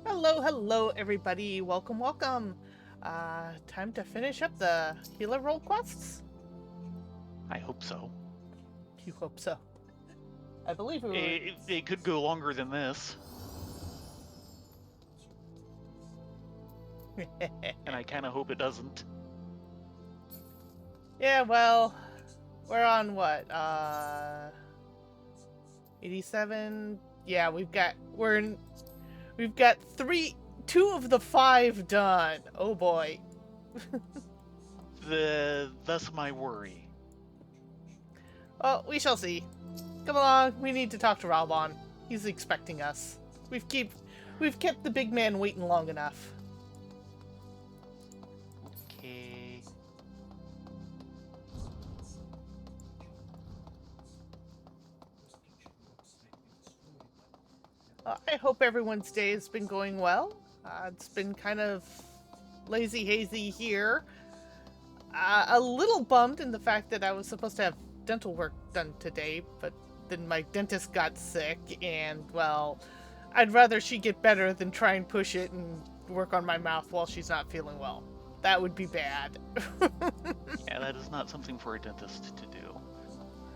Hello, hello, everybody. Welcome, welcome. Time to finish up the healer role quests? I hope so. You hope so. I believe we were. It could go longer than this, and I kind of hope it doesn't. Yeah, well, we're on what? 87? Yeah, we've got two of the five done. Oh boy. Thus my worry. Well, we shall see. Come along, we need to talk to Ralbon. He's expecting us. We've keep we've kept the big man waiting long enough. Okay. I hope everyone's day has been going well. It's been kind of lazy hazy here. A little bummed in the fact that I was supposed to have dental work done today, but then my dentist got sick, and well, I'd rather she get better than try and push it and work on my mouth while she's not feeling well. That would be bad. Yeah, that is not something for a dentist to do.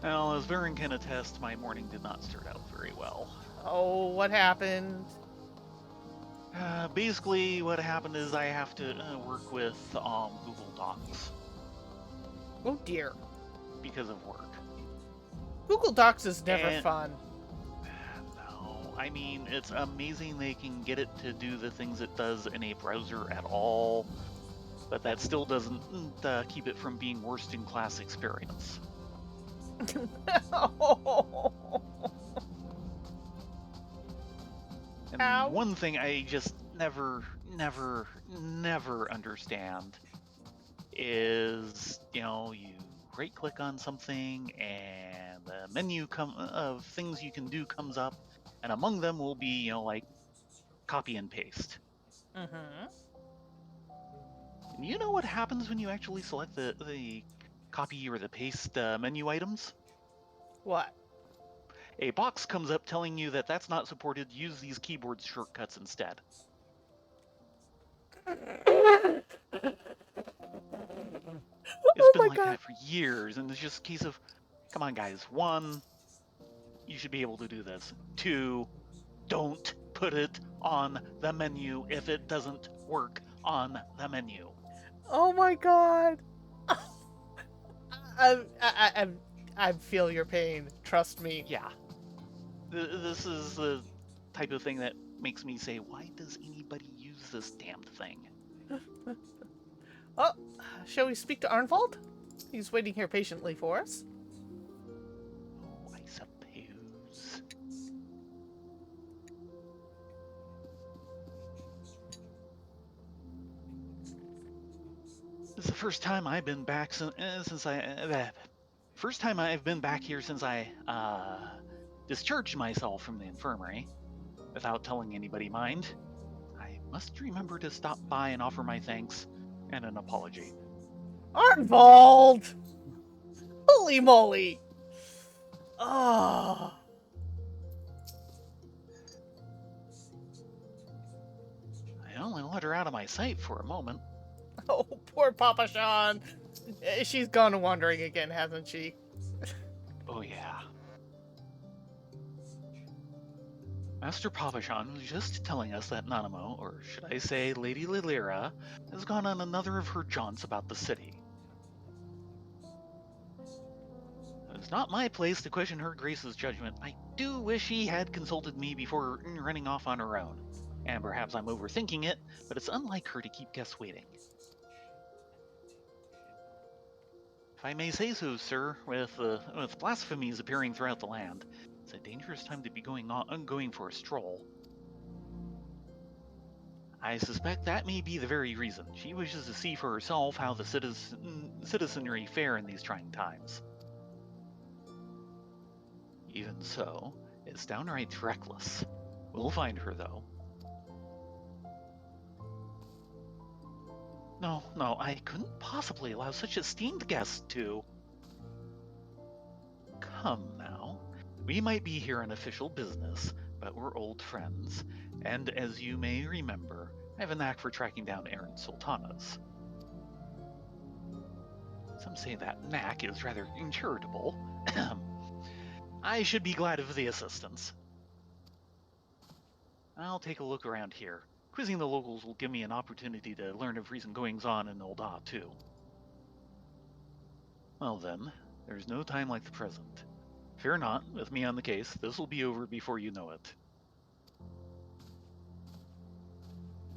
Well, as Varen can attest, my morning did not start out very well. Oh, what happened? Basically, what happened is I have to work with Google Docs Oh dear. because of work. Google Docs is never And fun. no, I mean, it's amazing they can get it to do the things it does in a browser at all, but that still doesn't keep it from being worst in class experience. And Ow. one thing I just never understand is, you right click on something and the menu of things you can do comes up, and among them will be, like copy and paste. Mm-hmm. And you know what happens when you actually select the copy or the paste menu items? What? A box comes up telling you that that's not supported. Use these keyboard shortcuts instead. It's Oh been my like god. that for years, and it's just a case of, come on, guys. One, you should be able to do this. Two, don't put it on the menu if it doesn't work on the menu. Oh my god. I feel your pain. Trust me. Yeah, this is the type of thing that makes me say, why does anybody use this damned thing? Oh, shall we speak to Arnvald? He's waiting here patiently for us. Oh, I suppose. This is the first time I've been back since first time I've been back here since I discharged myself from the infirmary without telling anybody, mind. I must remember to stop by and offer my thanks and an apology. Arnvald! Holy moly! Oh. I only let her out of my sight for a moment. Oh, poor Papa Sean. She's gone wandering again, hasn't she? Oh yeah. Master Papashan was just telling us that Nanamo, or should I say Lady Lilira, has gone on another of her jaunts about the city. It's not my place to question her grace's judgment. I do wish she had consulted me before running off on her own. And perhaps I'm overthinking it, but it's unlike her to keep guests waiting. If I may say so, sir, with blasphemies appearing throughout the land, it's a dangerous time to be going for a stroll. I suspect that may be the very reason. She wishes to see for herself how the citizenry fare in these trying times. Even so, it's downright reckless. We'll find her, though. No, I couldn't possibly allow such esteemed guests to. Come now. We might be here on official business, but we're old friends, and as you may remember, I have a knack for tracking down errant sultanas. Some say that knack is rather charitable. I should be glad of the assistance. I'll take a look around here. Quizzing the locals will give me an opportunity to learn of recent goings-on in Ul'dah, too. Well then, there's no time like the present. Fear not, with me on the case, this will be over before you know it.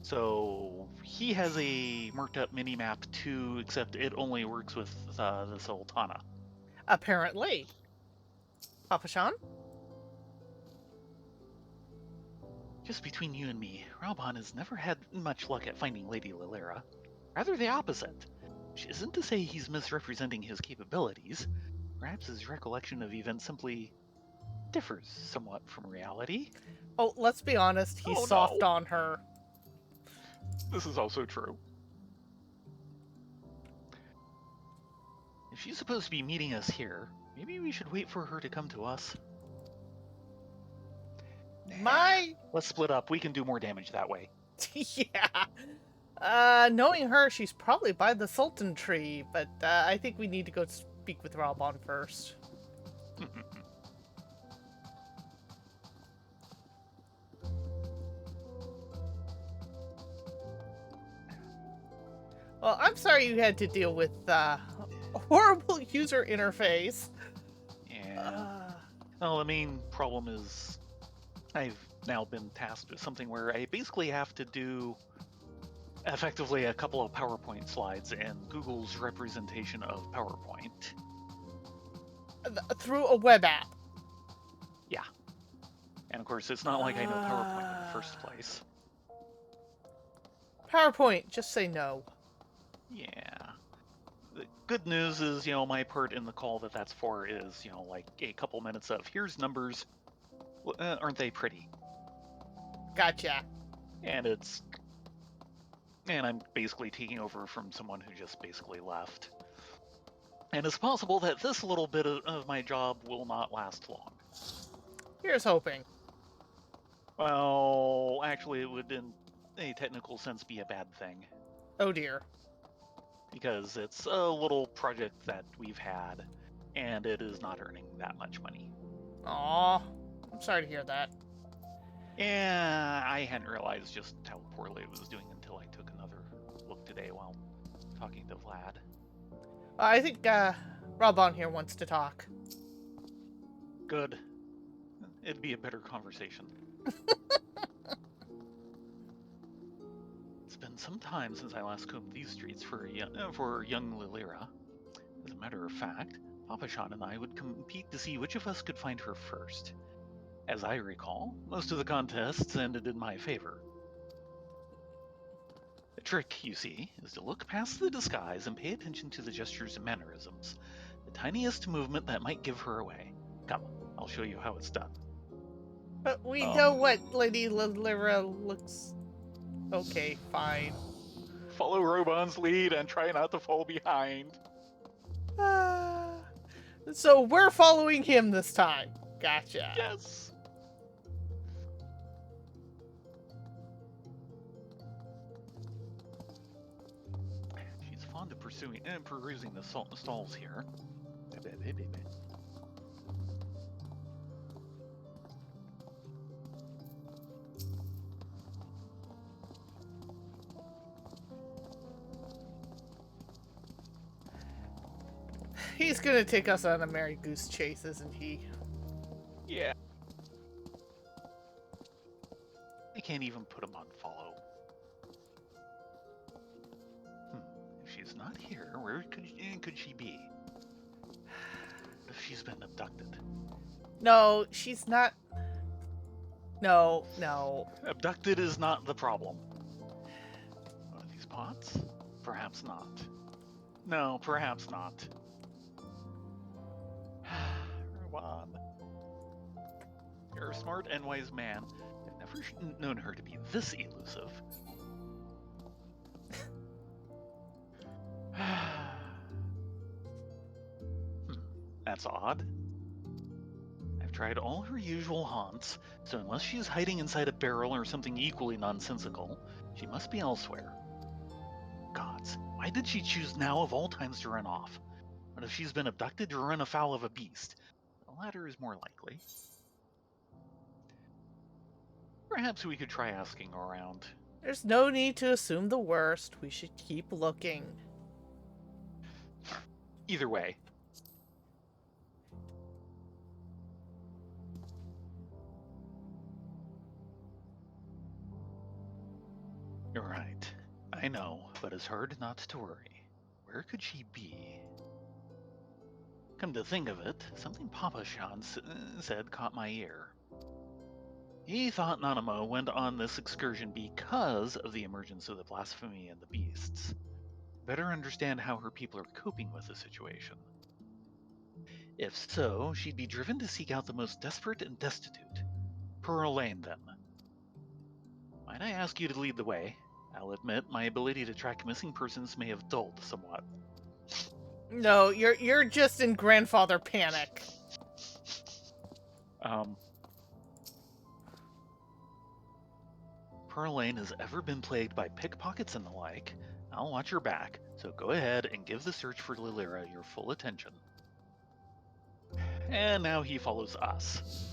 So, he has a marked up mini-map too, except it only works with the Sultana. Apparently. Papa Sean? Just between you and me, Raubahn has never had much luck at finding Lady Lylea. Rather the opposite. Which isn't to say he's misrepresenting his capabilities. Perhaps his recollection of events simply differs somewhat from reality. Oh, let's be honest, he's soft on her. This is also true. If she's supposed to be meeting us here, maybe we should wait for her to come to us. Let's split up. We can do more damage that way. Yeah. Knowing her, she's probably by the Sultan tree, but I think we need to go speak with Raubahn first. Well, I'm sorry you had to deal with horrible user interface. Yeah. Well, the main problem is I've now been tasked with something where I basically have to do effectively a couple of PowerPoint slides in Google's representation of PowerPoint. Through a web app. Yeah. And of course, it's not like I know PowerPoint in the first place. PowerPoint, just say no. Yeah. The good news is, my part in the call that's for is, like a couple minutes of, here's numbers, aren't they pretty? Gotcha. And I'm basically taking over from someone who just basically left. And it's possible that this little bit of my job will not last long. Here's hoping. Well, actually, it would in a technical sense be a bad thing. Oh dear. Because it's a little project that we've had, and it is not earning that much money. Aw, I'm sorry to hear that. Yeah, I hadn't realized just how poorly it was doing until I took another look today while talking to Vlad. I think Raubahn here wants to talk. Good. It'd be a better conversation. It's been some time since I last combed these streets for young Lylea. As a matter of fact, Papa Sean and I would compete to see which of us could find her first. As I recall, most of the contests ended in my favor. The trick, you see, is to look past the disguise and pay attention to the gestures and mannerisms. The tiniest movement that might give her away. Come, I'll show you how it's done. But we know what Lady Lylea looks... Okay, fine. Follow Raubah's lead and try not to fall behind. So we're following him this time. Gotcha. Yes. She's fond of pursuing and perusing the stalls here. He's gonna take us on a merry goose chase, isn't he? Yeah. I can't even put him on follow. If she's not here, where could she be? What if she's been abducted? No, she's not. No. Abducted is not the problem. One of these pots? Perhaps not. No, perhaps not. Raubahn. You're a smart and wise man. I've never known her to be this elusive. That's odd. I've tried all her usual haunts, so unless she's hiding inside a barrel or something equally nonsensical, she must be elsewhere. Gods, why did she choose now of all times to run off? What if she's been abducted to run afoul of a beast? The latter is more likely. Perhaps we could try asking around. There's no need to assume the worst. We should keep looking. Either way. You're right. I know, but it's hard not to worry. Where could she be? Come to think of it, something Papa Shan said caught my ear. He thought Nanamo went on this excursion because of the emergence of the blasphemy and the beasts. Better understand how her people are coping with the situation. If so, she'd be driven to seek out the most desperate and destitute. Pearl Lane, then. Might I ask you to lead the way? I'll admit my ability to track missing persons may have dulled somewhat. No, you're just in grandfather panic. Pearl Lane has ever been plagued by pickpockets and the like. I'll watch your back, so go ahead and give the search for Rylea your full attention. And now he follows us.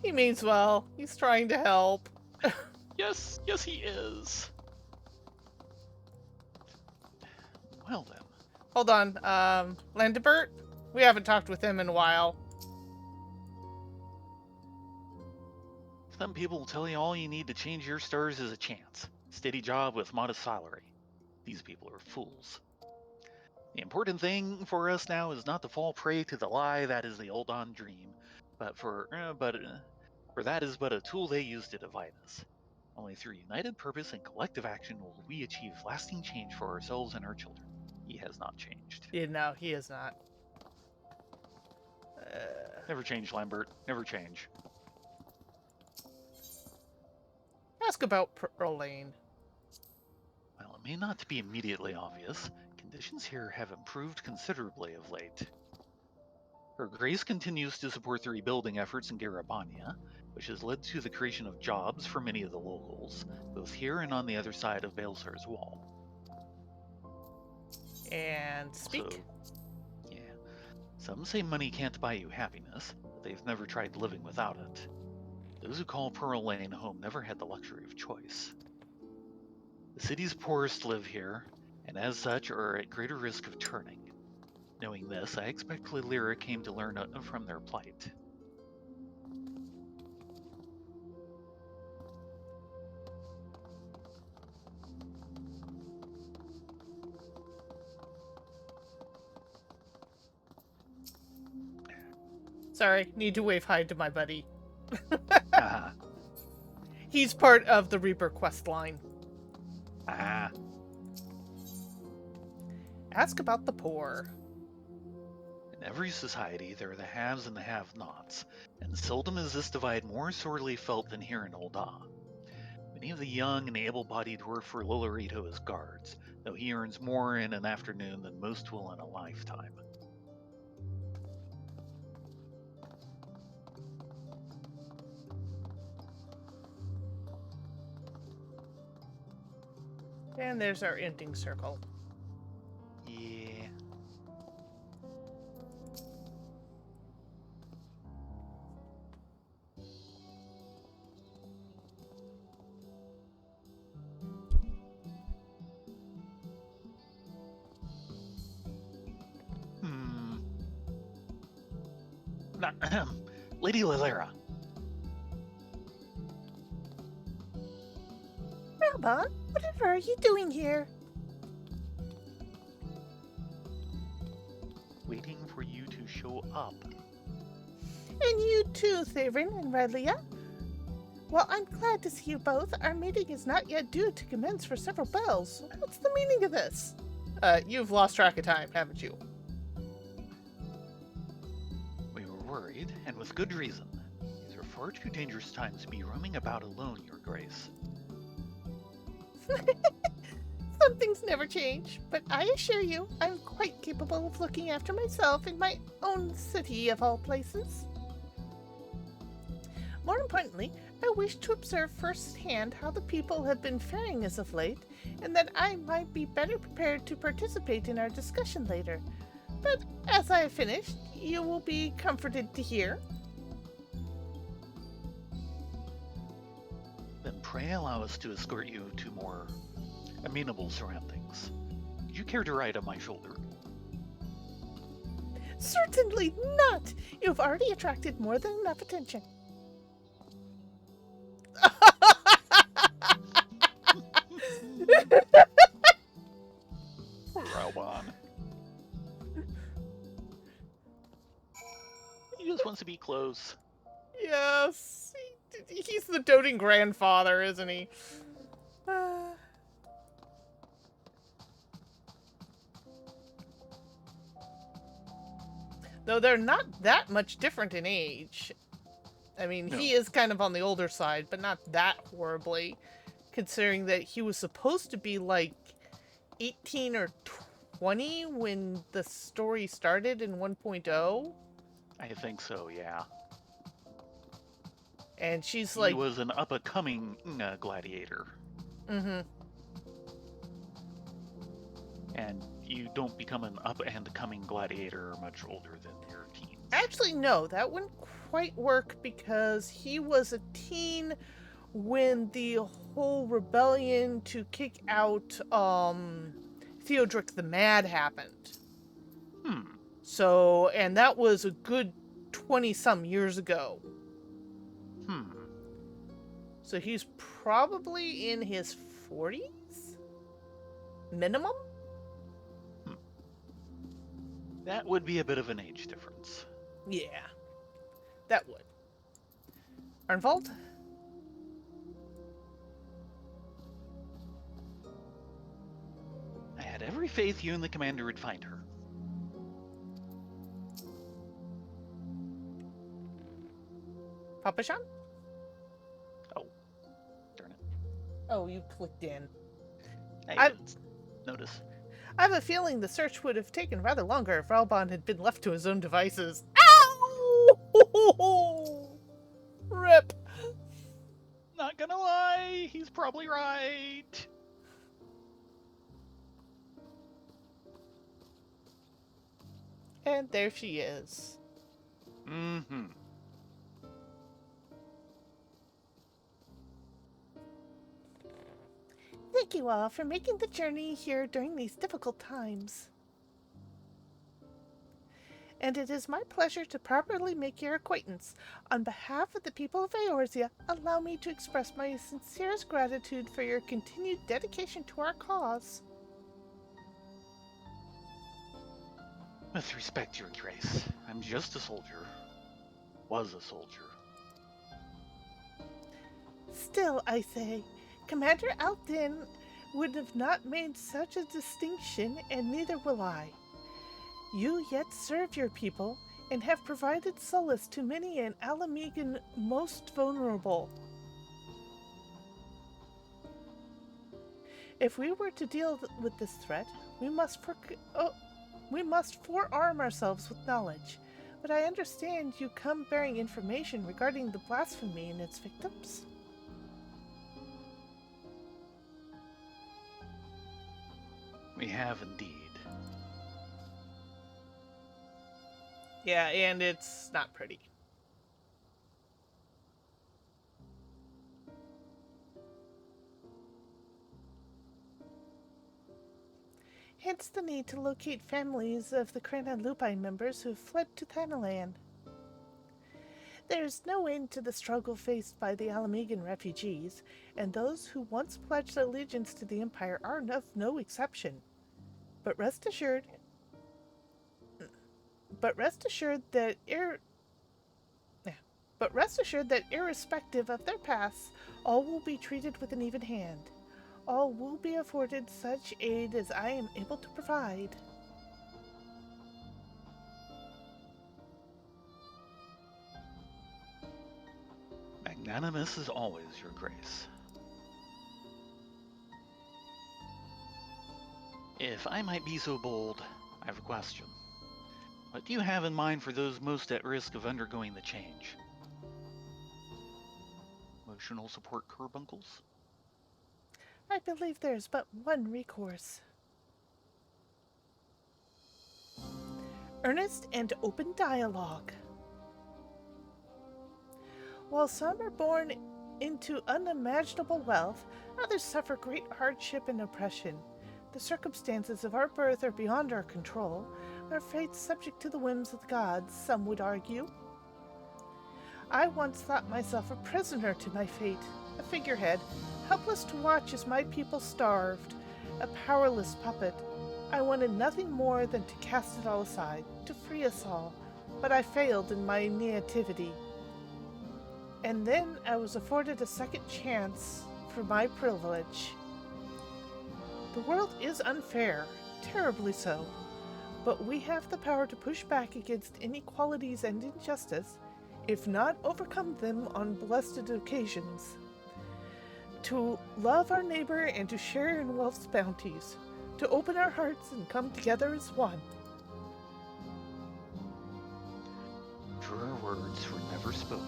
He means well. He's trying to help. Yes, he is. Well then. Hold on, Landebert? We haven't talked with him in a while. Some people will tell you all you need to change your stars is a chance. Steady job with modest salary. These people are fools. The important thing for us now is not to fall prey to the lie that is the old-on dream, for that is but a tool they use to divide us. Only through united purpose and collective action will we achieve lasting change for ourselves and our children. He has not changed. Yeah, no, he is not. Never change, Lambert. Never change. Ask about Pearl Lane. While it may not be immediately obvious, conditions here have improved considerably of late. Her Grace continues to support the rebuilding efforts in Garabania, which has led to the creation of jobs for many of the locals, both here and on the other side of Baelsar's wall. And speak. So, yeah. Some say money can't buy you happiness, but they've never tried living without it. Those who call Pearl Lane home never had the luxury of choice. The city's poorest live here, and as such are at greater risk of turning. Knowing this, I expect Rylea came to learn from their plight. Sorry, need to wave hi to my buddy. He's part of the Reaper quest line. Ask about the poor. In every society, there are the haves and the have-nots, and seldom is this divide more sorely felt than here in Ul'dah. Many of the young and able-bodied work for Lolorito as guards, though he earns more in an afternoon than most will in a lifetime. And there's our ending circle. Yeah. Lady Rylea. Rabba, whatever are you doing here? Waiting for you to show up. And you too, Thayrin and Rylea. Well, I'm glad to see you both. Our meeting is not yet due to commence for several bells. What's the meaning of this? You've lost track of time, haven't you? We were worried, and with good reason. These are far too dangerous times to be roaming about alone, Your Grace. So Some things never change, but I assure you I'm quite capable of looking after myself in my own city of all places. More importantly, I wish to observe firsthand how the people have been faring as of late, and that I might be better prepared to participate in our discussion later. But as I have finished, you will be comforted to hear. Then pray allow us to escort you to more amenable surroundings. Would you care to ride on my shoulder? Certainly not! You've already attracted more than enough attention. Poor Alban. He just wants to be close. Yes, he's the doting grandfather, isn't he? Though they're not that much different in age. I mean, No. He is kind of on the older side, but not that horribly, considering that he was supposed to be like 18 or 20 when the story started in 1.0. I think so, yeah. And she's He was an up-and-coming gladiator. Mm-hmm. And you don't become an up-and-coming gladiator much older than your teens. Actually, no, that wouldn't quite work because he was a teen when the whole rebellion to kick out Theodric the Mad happened. So, and that was a good 20-some years ago. So he's probably in his 40s? Minimum? That would be a bit of an age difference. Yeah, that would. Arnvald? I had every faith you and the commander would find her. Papa Sean? Oh, darn it. Oh, you clicked in. I didn't notice. I have a feeling the search would have taken rather longer if Ralban had been left to his own devices. Ow! Rip. Not gonna lie, he's probably right. And there she is. Mm-hmm. Thank you all for making the journey here during these difficult times. And it is my pleasure to properly make your acquaintance. On behalf of the people of Eorzea, allow me to express my sincerest gratitude for your continued dedication to our cause. With respect, Your Grace, I'm just a soldier. Was a soldier. Still, I say, Commander Aldin would have not made such a distinction, and neither will I. You yet serve your people, and have provided solace to many an Alamegan most vulnerable. If we were to deal with this threat, we must forearm ourselves with knowledge. But I understand you come bearing information regarding the blasphemy and its victims? We have indeed. Yeah, and it's not pretty. Hence the need to locate families of the Cranon Lupine members who have fled to Thanalan. There is no end to the struggle faced by the Alamegan refugees, and those who once pledged allegiance to the Empire are of no exception. But rest assured that irrespective of their pasts, all will be treated with an even hand. All will be afforded such aid as I am able to provide. Magnanimous as always, Your Grace. If I might be so bold, I have a question. What do you have in mind for those most at risk of undergoing the change? Emotional support carbuncles? I believe there is but one recourse: earnest and open dialogue. While some are born into unimaginable wealth, others suffer great hardship and oppression. The circumstances of our birth are beyond our control, our fate subject to the whims of the gods, some would argue. I once thought myself a prisoner to my fate, a figurehead, helpless to watch as my people starved, a powerless puppet. I wanted nothing more than to cast it all aside, to free us all, but I failed in my naivety. And then I was afforded a second chance for my privilege. The world is unfair, terribly so, but we have the power to push back against inequalities and injustice, if not overcome them on blessed occasions. To love our neighbor and to share in wealth's bounties, to open our hearts and come together as one. Truer words were never spoken.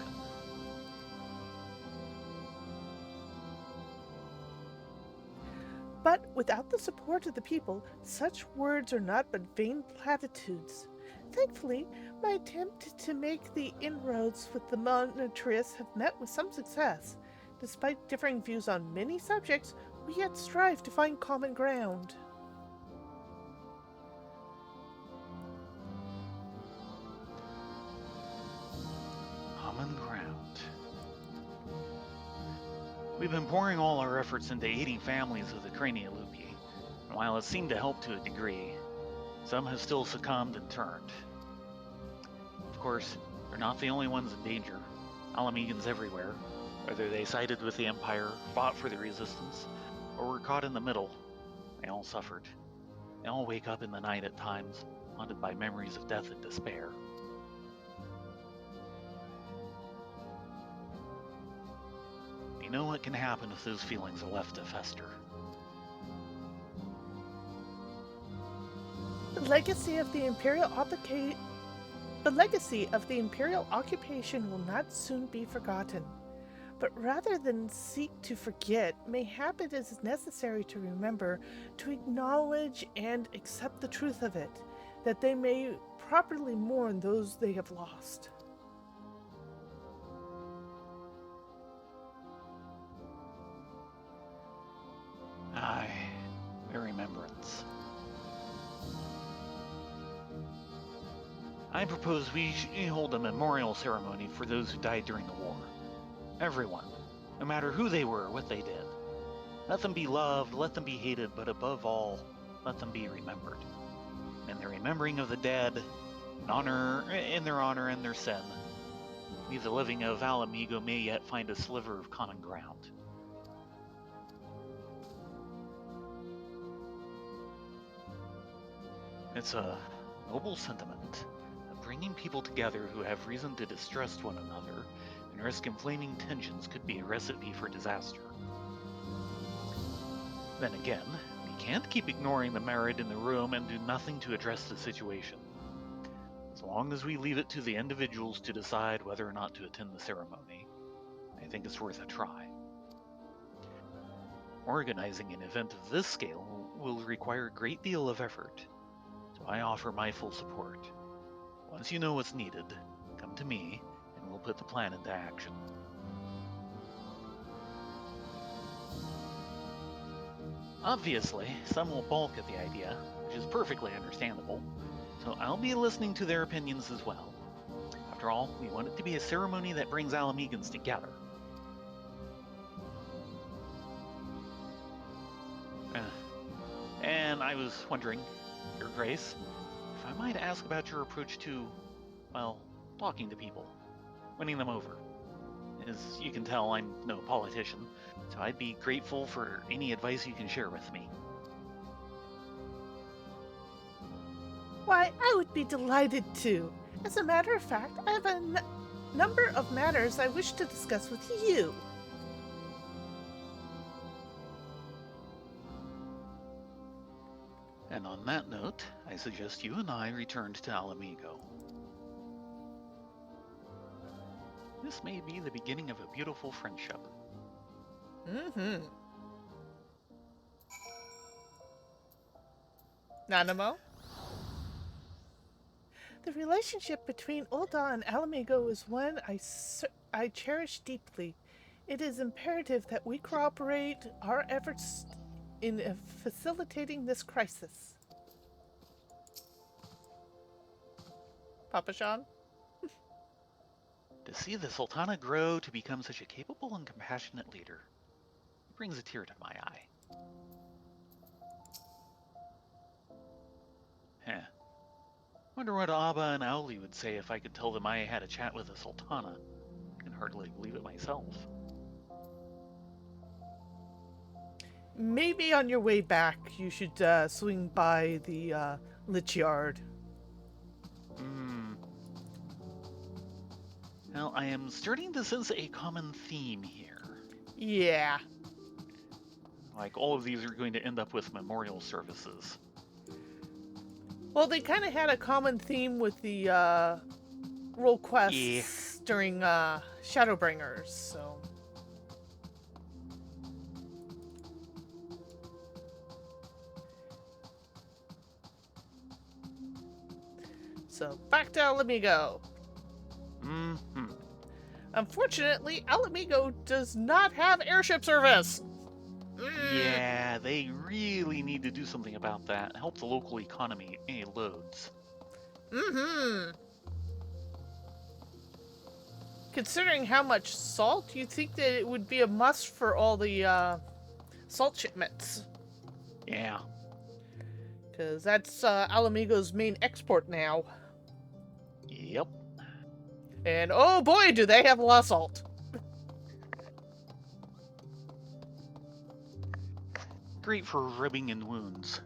But without the support of the people, such words are not but vain platitudes. Thankfully, my attempt to make the inroads with the monetarists have met with some success. Despite differing views on many subjects, we yet strive to find common ground. Common ground. We've been pouring all our efforts into aiding families of the Cranialupi, and while it seemed to help to a degree, some have still succumbed and turned. Of course, they're not the only ones in danger. Alamegans everywhere, whether they sided with the Empire, fought for the Resistance, or were caught in the middle, they all suffered. They all wake up in the night at times, haunted by memories of death and despair. You know what can happen if those feelings are left to fester. The legacy of the Imperial occupation will not soon be forgotten. But rather than seek to forget, mayhap it is necessary to remember, to acknowledge and accept the truth of it, that they may properly mourn those they have lost. Aye, a remembrance. I propose we hold a memorial ceremony for those who died during the war. Everyone, no matter who they were, what they did. Let them be loved, let them be hated, but above all, let them be remembered. In the remembering of the dead, in their honor and their sin, we the living of Alamigo may yet find a sliver of common ground. It's a noble sentiment that bringing people together who have reason to distrust one another and risk inflaming tensions could be a recipe for disaster. Then again, we can't keep ignoring the merit in the room and do nothing to address the situation. As long as we leave it to the individuals to decide whether or not to attend the ceremony, I think it's worth a try. Organizing an event of this scale will require a great deal of effort, so I offer my full support. Once you know what's needed, come to me and we'll put the plan into action. Obviously, some will balk at the idea, which is perfectly understandable, so I'll be listening to their opinions as well. After all, we want it to be a ceremony that brings Alamegans together. And I was wondering, Your Grace, if I might ask about your approach to, well, talking to people, winning them over. As you can tell, I'm no politician, so I'd be grateful for any advice you can share with me. Why, I would be delighted to. As a matter of fact, I have a number of matters I wish to discuss with you. And on that note, I suggest you and I returned to Alamigo. This may be the beginning of a beautiful friendship. Mm-hmm. Nanamo? The relationship between Ulda and Alamigo is one I cherish deeply. It is imperative that we cooperate our efforts in facilitating this crisis. Papa Sean? To see the Sultana grow to become such a capable and compassionate leader, it brings a tear to my eye. Heh. Wonder what Abba and Auli would say if I could tell them I had a chat with the Sultana. I can hardly believe it myself. Maybe on your way back, you should swing by the Lich Yard. Hmm. Well, I am starting to sense a common theme here. Yeah. Like, all of these are going to end up with memorial services. Well, they kind of had a common theme with the role Yeah. quests during Shadowbringers, so. So, back to Alamigo. Mm-hmm. Unfortunately, Alamigo does not have airship service. Yeah, they really need to do something about that. Help the local economy loads. Mm-hmm. Considering how much salt, you'd think that it would be a must for all the salt shipments. Yeah. Because that's Alamigo's main export now. Yep. And oh boy, do they have a lot of salt. Great for rubbing in wounds.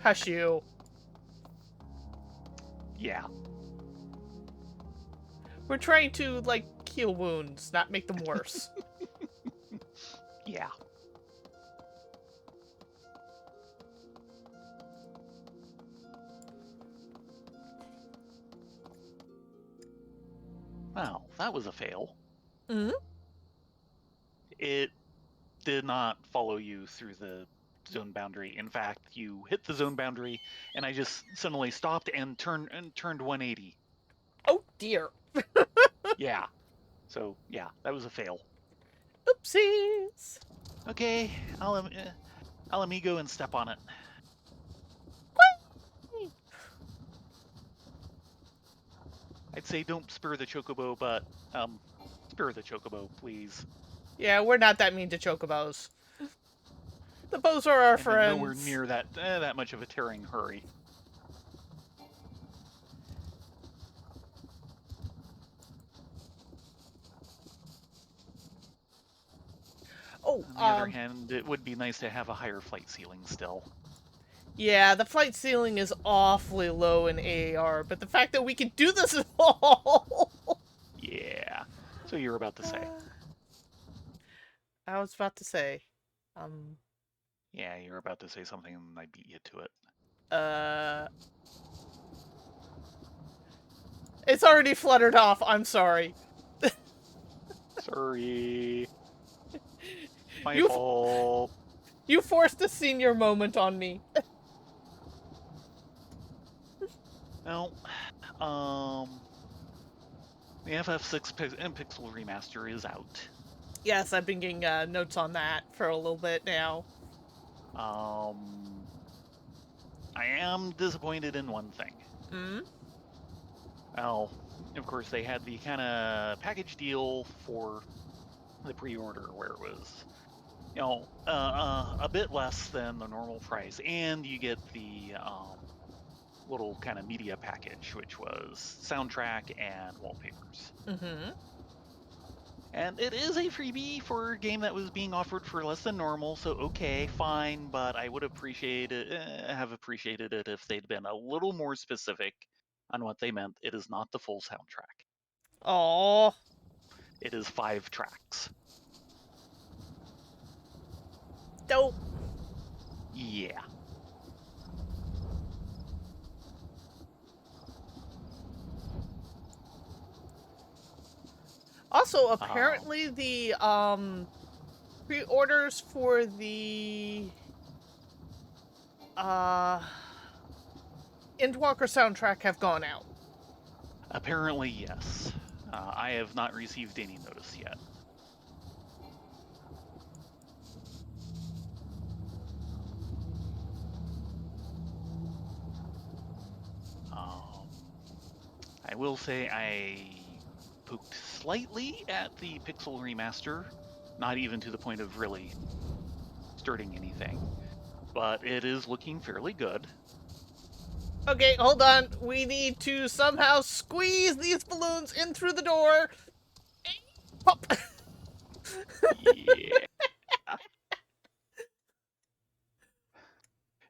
Hush you. Yeah. We're trying to, like, heal wounds, not make them worse. Yeah. Well, that was a fail. Mm-hmm. It did not follow you through the zone boundary. In fact, you hit the zone boundary, and I just suddenly stopped and turned 180. Oh dear. Yeah. So yeah, that was a fail. Oopsies. Okay, Alamigo and step on it. I'd say don't spur the chocobo, but spur the chocobo, please. Yeah, we're not that mean to chocobos. The bows are our I'm in nowhere friends. near that much of a tearing hurry. Oh, On the other hand, it would be nice to have a higher flight ceiling still. yeah, the flight ceiling is awfully low in AAR, but the fact that we can do this at all. Yeah. So you're about to say. I was about to say, um, Yeah, you're about to say something and I beat you to it. uh, it's already fluttered off. I'm sorry. Sorry. My You fault. you forced a senior moment on me. Well, the FF6 Pixel remaster is out. Yes, I've been getting notes on that for a little bit now. I am disappointed in one thing. Hmm? Well, of course, they had the kind of package deal for the pre-order where it was, a bit less than the normal price, and you get the little kind of media package, which was soundtrack and wallpapers. Mm-hmm. And it is a freebie for a game that was being offered for less than normal, so okay, fine, but I would have appreciated it if they'd been a little more specific on what they meant. It is not the full soundtrack. Oh, It is 5 tracks. dope. Yeah. Also, Um, apparently the pre-orders for the uh Endwalker soundtrack have gone out. Apparently, yes. I have not received any notice yet. Um, I will say I poked slightly at the Pixel remaster, not even to the point of really starting anything, but it is looking fairly good. Okay, hold on. We need to somehow squeeze these balloons in through the door. Pop. Yeah.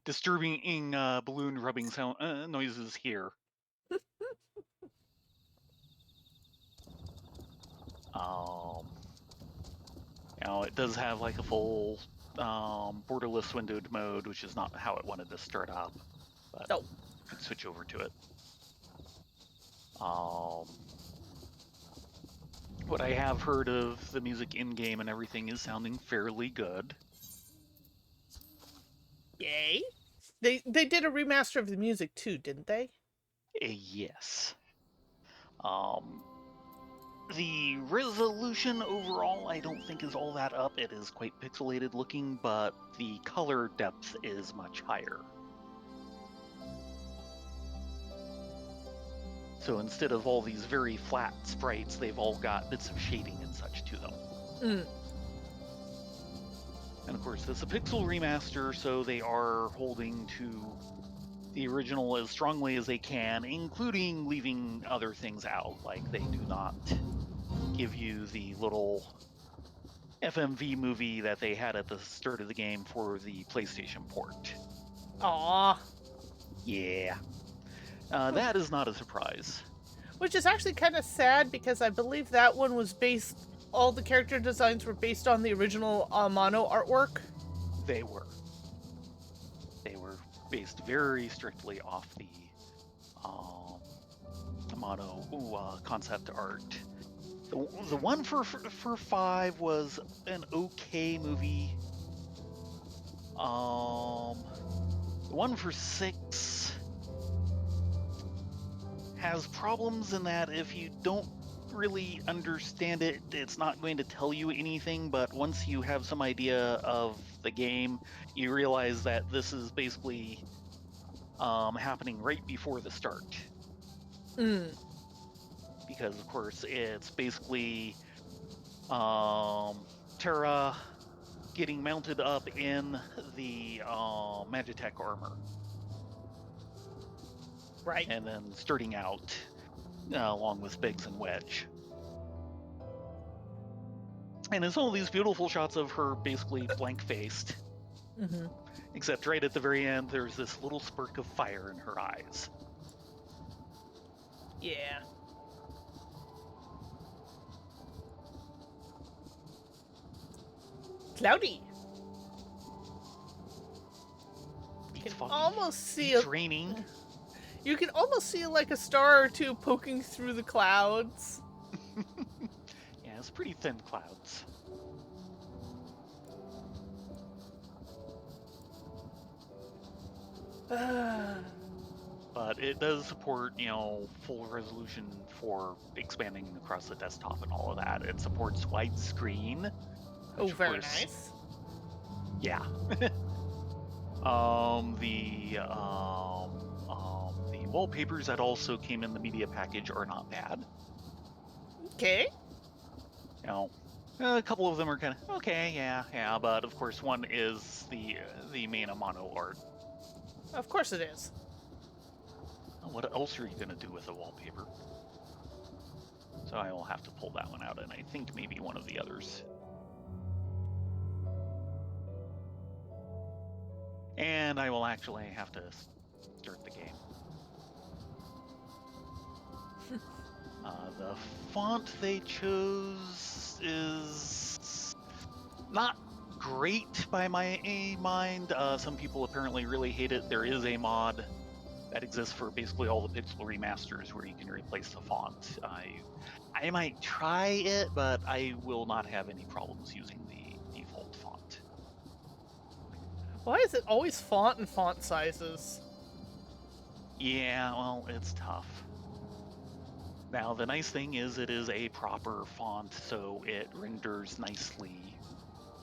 Disturbing balloon rubbing sound noises here. Um, it does have like a full borderless windowed mode, which is not how it wanted to start up, but No. you could switch over to it. Um, what I have heard of the music in game and everything is sounding fairly good. Yay. They did a remaster of the music too, didn't they? Yes. Um, the resolution overall, I don't think is all that up. It is quite pixelated looking, but the color depth is much higher. So instead of all these very flat sprites, they've all got bits of shading and such to them. Mm. And of course, this is a pixel remaster, so they are holding to the original as strongly as they can, including leaving other things out. Like they do not give you the little FMV movie that they had at the start of the game for the PlayStation port. Aw. Yeah. That is not a surprise. Which is actually kind of sad because I believe that one was based. All the character designs were based on the original mono artwork. They were. They were based very strictly off the um, mono concept art. The one for 5 was an okay movie. The one for 6 has problems in that if you don't really understand it, it's not going to tell you anything. But once you have some idea of the game, you realize that this is basically happening right before the start. Mm. Because of course it's basically Terra getting mounted up in the Magitech armor, Right. and then starting out along with Biggs and Wedge. And it's all these beautiful shots of her basically blank faced, Mm-hmm. except right at the very end, there's this little spurt of fire in her eyes. Yeah. Cloudy. You It's can foggy, almost see it's raining. You can almost see like a star or two poking through the clouds. Yeah, it's pretty thin clouds. But it does support, full resolution for expanding across the desktop and all of that. It supports widescreen, Oh, which of very course, nice. yeah. The wallpapers that also came in the media package are not bad. Okay. A couple of them are kind of okay, yeah, but of course one is the main mono art. Of course it is. What else are you gonna do with a wallpaper? So I will have to pull that one out, and I think maybe one of the others. And I will actually have to start the game. The font they chose is not great by my mind. Some people apparently really hate it. There is a mod that exists for basically all the pixel remasters where you can replace the font. I might try it, but I will not have any problems using the default font. Why is it always font and font sizes? Yeah, well, it's tough. Now, the nice thing is it is a proper font, so it renders nicely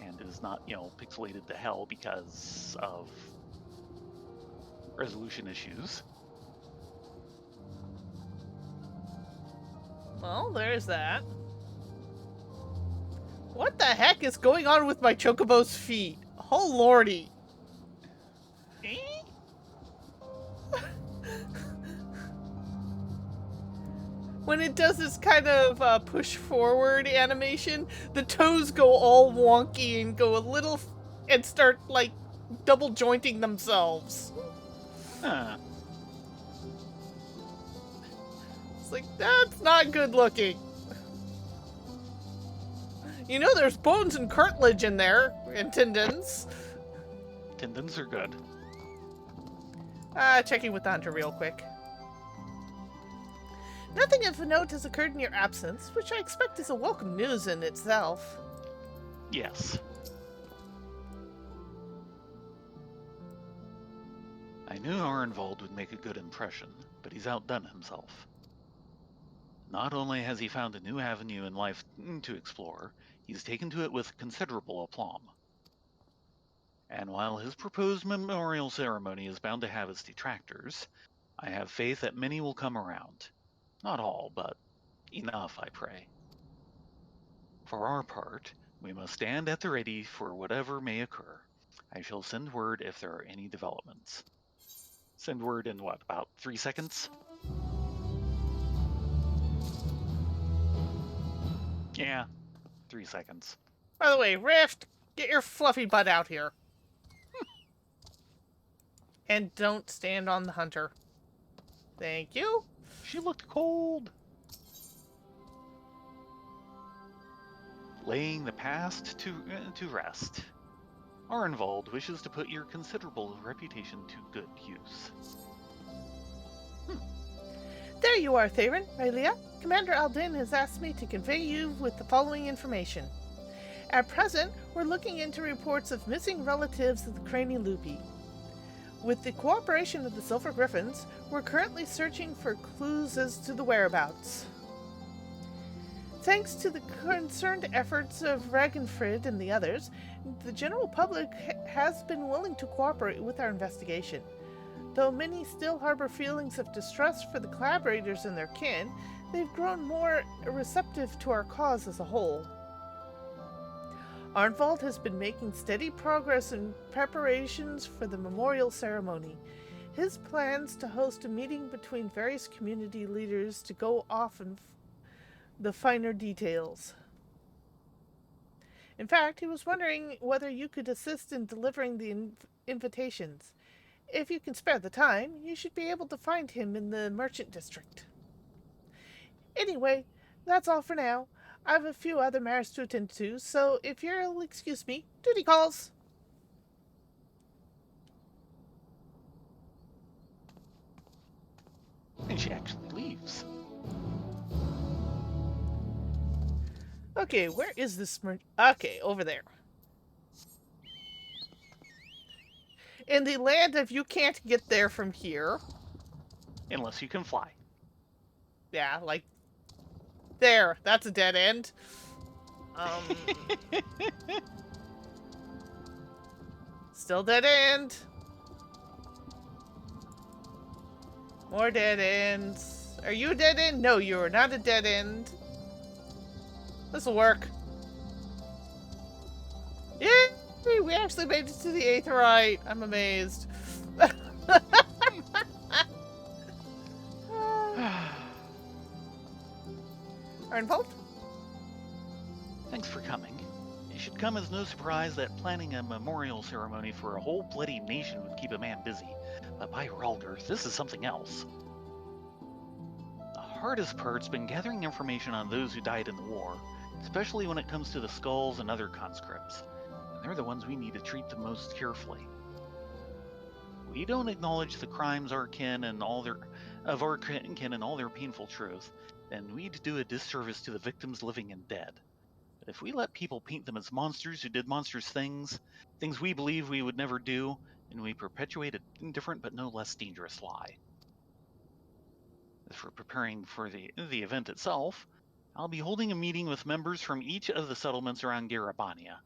and is not, pixelated to hell because of resolution issues. Well, there's that. What the heck is going on with my chocobo's feet? Oh lordy. When it does this kind of push forward animation, the toes go all wonky and go a little and start like double jointing themselves. Huh. It's like, that's not good looking. You know there's bones and cartilage in there, and tendons. Tendons are good. Checking with the hunter real quick. Nothing of note has occurred in your absence, which I expect is a welcome news in itself. Yes. I knew Arnvald would make a good impression, but he's outdone himself. Not only has he found a new avenue in life to explore, he's taken to it with considerable aplomb. And while his proposed memorial ceremony is bound to have its detractors, I have faith that many will come around. Not all, but enough, I pray. For our part, we must stand at the ready for whatever may occur. I shall send word if there are any developments. Send word in what, about 3 seconds? Yeah, 3 seconds. By the way, Rift, get your fluffy butt out here. And don't stand on the hunter. Thank you. She looked cold. Laying the past to rest. Arnvald wishes to put your considerable reputation to good use. There you are, Thayrin, Rylea. Commander Aldin has asked me to convey you with the following information. At present, we're looking into reports of missing relatives of the Crani Lupi. With the cooperation of the Silver Griffins, we're currently searching for clues as to the whereabouts. Thanks to the concerned efforts of Ragnfrid and the others, the general public has been willing to cooperate with our investigation. Though many still harbor feelings of distrust for the collaborators and their kin, they've grown more receptive to our cause as a whole. Arnvald has been making steady progress in preparations for the memorial ceremony. His plans to host a meeting between various community leaders to go off on the finer details. In fact, he was wondering whether you could assist in delivering the invitations. If you can spare the time, you should be able to find him in the merchant district. Anyway, that's all for now. I have a few other matters to attend to, so if you'll excuse me, duty calls. And she actually leaves. Okay, where is this Okay, over there. In the land of you can't get there from here. Unless you can fly. Yeah, like there. That's a dead end. Still dead end. More dead ends. Are you a dead end? No, you are not a dead end. This'll work. Yay! We actually made it to the 8th right. I'm amazed. Arnvald? Thanks for coming. It should come as no surprise that planning a memorial ceremony for a whole bloody nation would keep a man busy. But by Ralder, this is something else. The hardest part's been gathering information on those who died in the war, especially when it comes to the skulls and other conscripts. and they're the ones we need to treat the most carefully. We don't acknowledge the crimes our kin and all their painful truth, then we'd do a disservice to the victims living and dead. But if we let people paint them as monsters who did monstrous things we believe we would never do, then we perpetuate a different but no less dangerous lie. As for preparing for the event itself, I'll be holding a meeting with members from each of the settlements around Garabania.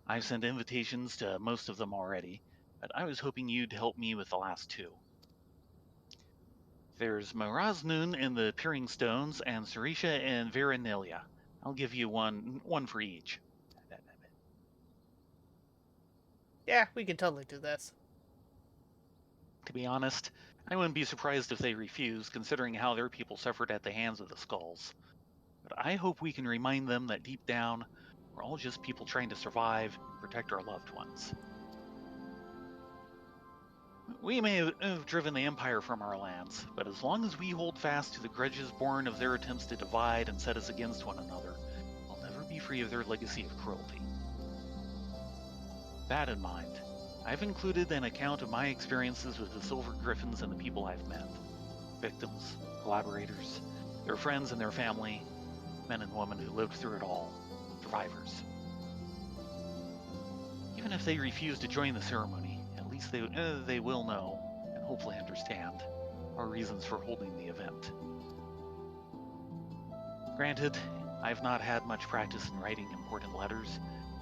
I've sent invitations to most of them already, but I was hoping you'd help me with the last two. There's Maraznun in the Peering Stones and Sarisha and Verinelia. I'll give you one for each. Yeah, we can totally do this. To be honest, I wouldn't be surprised if they refuse, considering how their people suffered at the hands of the Skulls. But I hope we can remind them that deep down, we're all just people trying to survive and protect our loved ones. We may have driven the Empire from our lands, but as long as we hold fast to the grudges born of their attempts to divide and set us against one another, we'll never be free of their legacy of cruelty. That in mind, I've included an account of my experiences with the Silver Griffins and the people I've met. Victims, collaborators, their friends and their family, men and women who lived through it all, survivors. Even if they refuse to join the ceremony, at least they will know, and hopefully understand, our reasons for holding the event. Granted, I've not had much practice in writing important letters,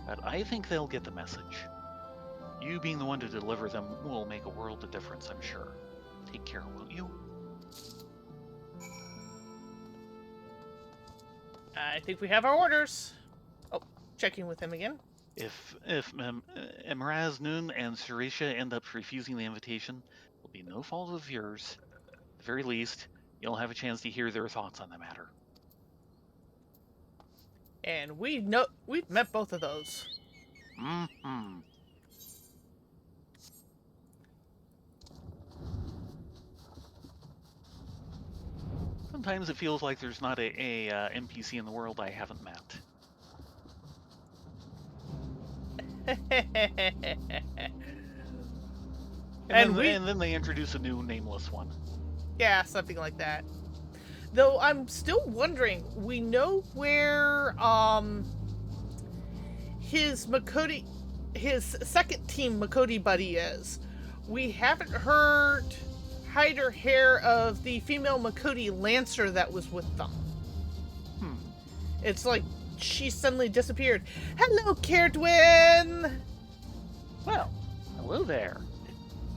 but I think they'll get the message. You being the one to deliver them will make a world of difference, I'm sure. Take care, won't you? I think we have our orders. Oh, checking with him again. If Emraz and Sarisha end up refusing the invitation, it'll be no fault of yours. At the very least, you'll have a chance to hear their thoughts on the matter. And we've met both of those. Mm-hmm. Sometimes it feels like there's not a NPC in the world I haven't met. and then they introduce a new nameless one. Yeah, something like that. Though I'm still wondering, we know where his second team Makoti buddy is. We haven't heard hide or hair of the female Makoti Lancer that was with them. It's like she suddenly disappeared. Hello, Caredwin! Well, hello there.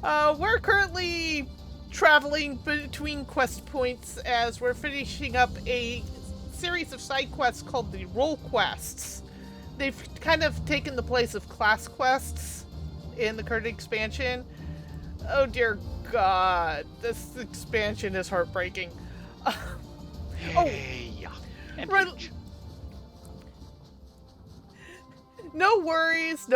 We're currently traveling between quest points as we're finishing up a series of side quests called the Role Quests. They've kind of taken the place of class quests in the current expansion. Oh dear God, this expansion is heartbreaking. No worries.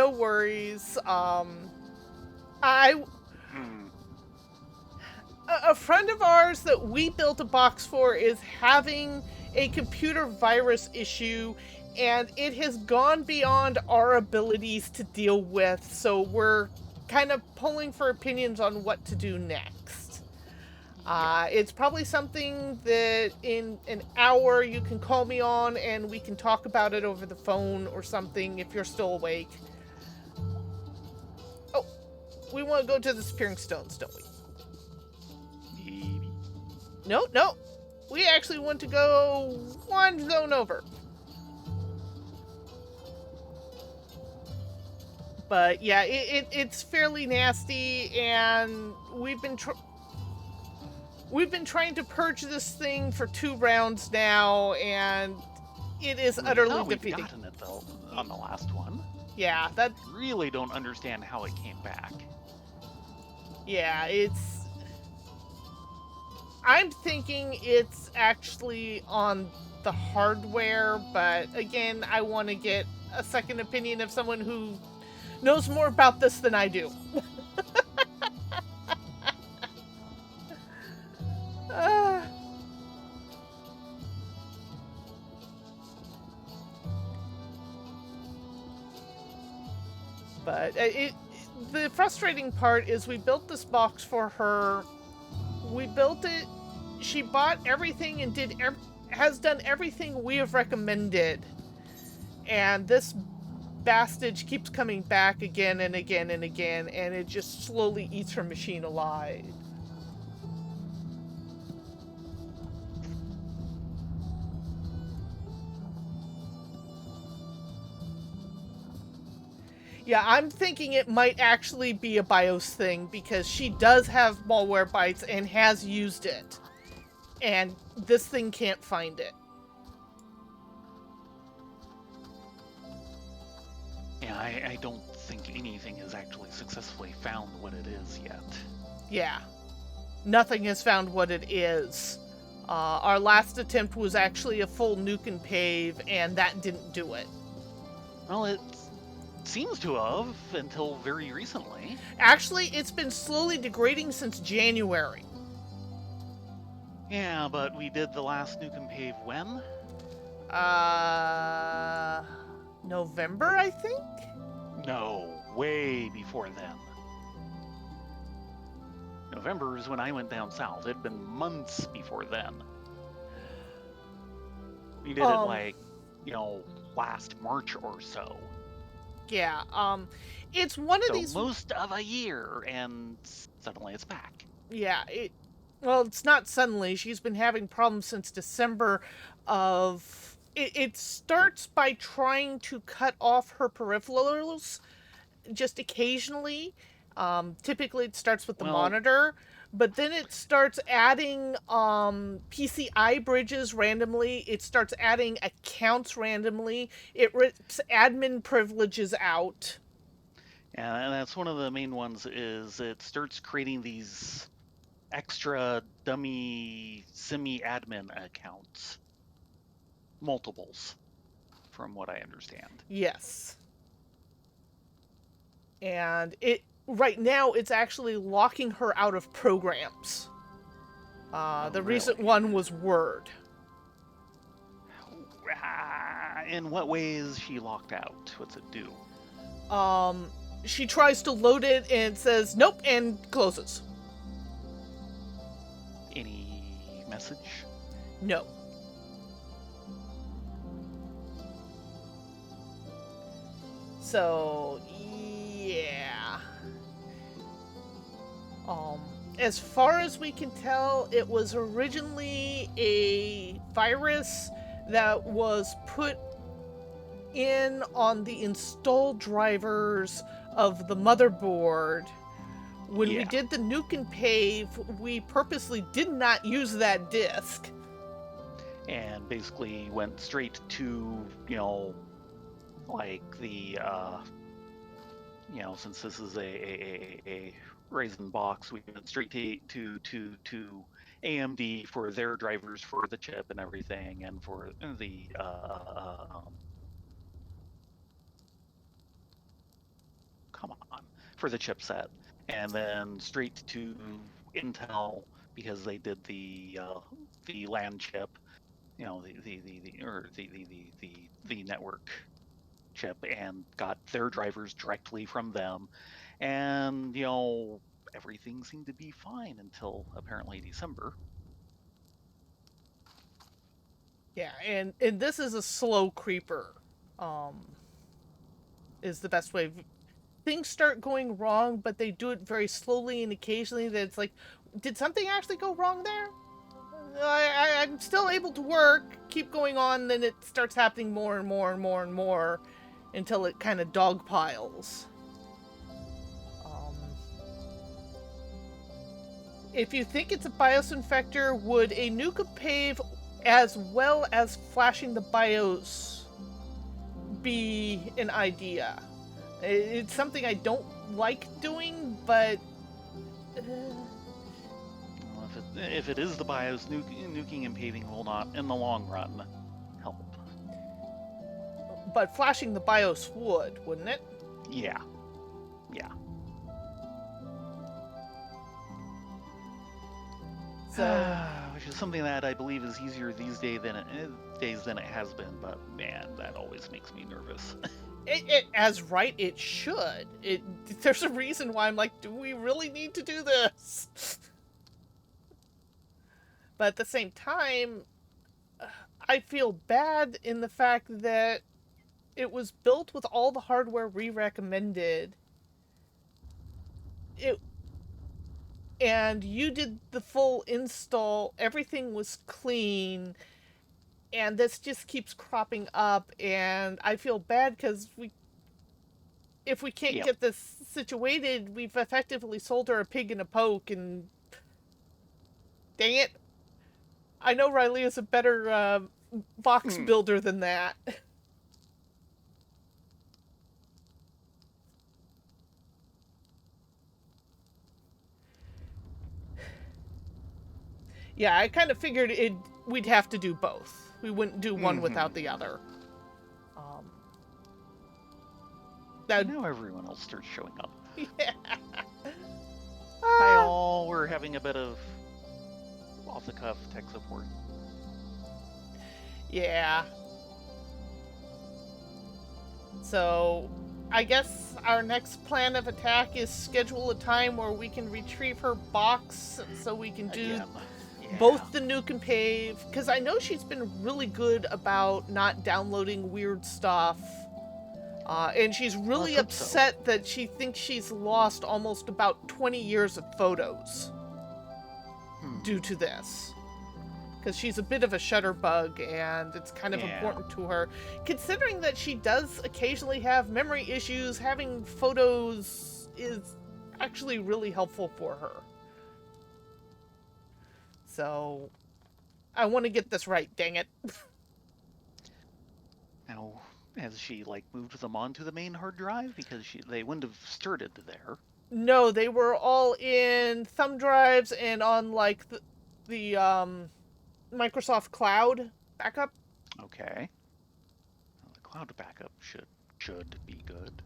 A friend of ours that we built a box for is having a computer virus issue, and it has gone beyond our abilities to deal with, so we're kind of pulling for opinions on what to do next. It's probably something that in an hour you can call me on and we can talk about it over the phone or something if you're still awake. Oh, we want to go to the Spearing Stones, don't we? Maybe. No. We actually want to go one zone over. But yeah, it's fairly nasty, and we've been trying to purge this thing for 2 rounds now, and it is utterly defeating. We've gotten it though on the last one. Yeah, that really don't understand how it came back. Yeah, I'm thinking it's actually on the hardware, but again, I want to get a second opinion of someone who knows more about this than I do. But the frustrating part is we built this box for her. We built it. She bought everything and has done everything we have recommended. And this bastage keeps coming back again and again and again, and it just slowly eats her machine alive. Yeah, I'm thinking it might actually be a BIOS thing because she does have malware bytes and has used it. And this thing can't find it. Yeah, I don't think anything has actually successfully found what it is yet. Yeah. Nothing has found what it is. Our last attempt was actually a full nuke and pave, and that didn't do it. Well, it seems to have until very recently. Actually, it's been slowly degrading since January. Yeah, but we did the last nuke and pave when? November, I think? No, way before then. November is when I went down south. It'd been months before then. We did it like, last March or so. Yeah, it's one of these... most of a year, and suddenly it's back. Yeah, well, it's not suddenly. She's been having problems since December of... It starts by trying to cut off her peripherals just occasionally. Typically, it starts with the monitor, but then it starts adding PCI bridges randomly. It starts adding accounts randomly. It rips admin privileges out. And that's one of the main ones. Is it starts creating these extra dummy semi-admin accounts, multiples, from what I understand. Yes. And right now it's actually locking her out of programs. The recent one was Word. In what way is she locked out? What's it do? She tries to load it and it says nope and closes. Any message? No. So, yeah. As far as we can tell, it was originally a virus that was put in on the installed drivers of the motherboard. When we did the nuke and pave, we purposely did not use that disk. And basically went straight to, like the, since this is a Ryzen box, we went straight to AMD for their drivers for the chip and everything, and for the for the chipset, and then straight to Intel because they did the LAN chip, the network chip, and got their drivers directly from them, and everything seemed to be fine until apparently December. Yeah, and this is a slow creeper. Is the best way. Things start going wrong, but they do it very slowly, and occasionally that it's like, did something actually go wrong there? I'm still able to work, keep going on, then it starts happening more and more and more and more until it kind of dogpiles. If you think it's a BIOS infector, would a nuke and pave as well as flashing the BIOS be an idea? It's something I don't like doing, but... Well, if it is the BIOS, nuking and paving will not, in the long run, help. But flashing the BIOS would, wouldn't it? Yeah. So, which is something that I believe is easier these days than it has been, but man, that always makes me nervous. As right, it should. There's a reason why I'm like, do we really need to do this? But at the same time, I feel bad in the fact that it was built with all the hardware we recommended. It and you did the full install, everything was clean, and this just keeps cropping up, and I feel bad because if we can't Yep. get this situated, we've effectively sold her a pig in a poke, and dang it, I know Rylea is a better box builder than that. Yeah, I kind of figured we'd have to do both. We wouldn't do one without the other. Now everyone else starts showing up. Yeah. Hi all, we're having a bit of off-the-cuff tech support. Yeah. So, I guess our next plan of attack is schedule a time where we can retrieve her box so we can do both the nuke and pave. Because I know she's been really good about not downloading weird stuff. And she's really upset that she thinks she's lost almost about 20 years of photos due to this. Because she's a bit of a shutterbug, and it's kind of important to her. Considering that she does occasionally have memory issues, having photos is actually really helpful for her. So, I want to get this right, dang it. Now, has she, moved them onto the main hard drive? Because they wouldn't have started there. No, they were all in thumb drives and on, the Microsoft Cloud backup. Okay. Well, the cloud backup should be good.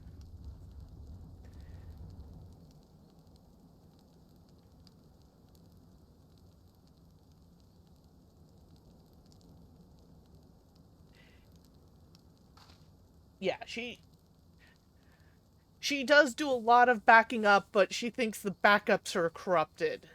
Yeah, she does do a lot of backing up, but she thinks the backups are corrupted.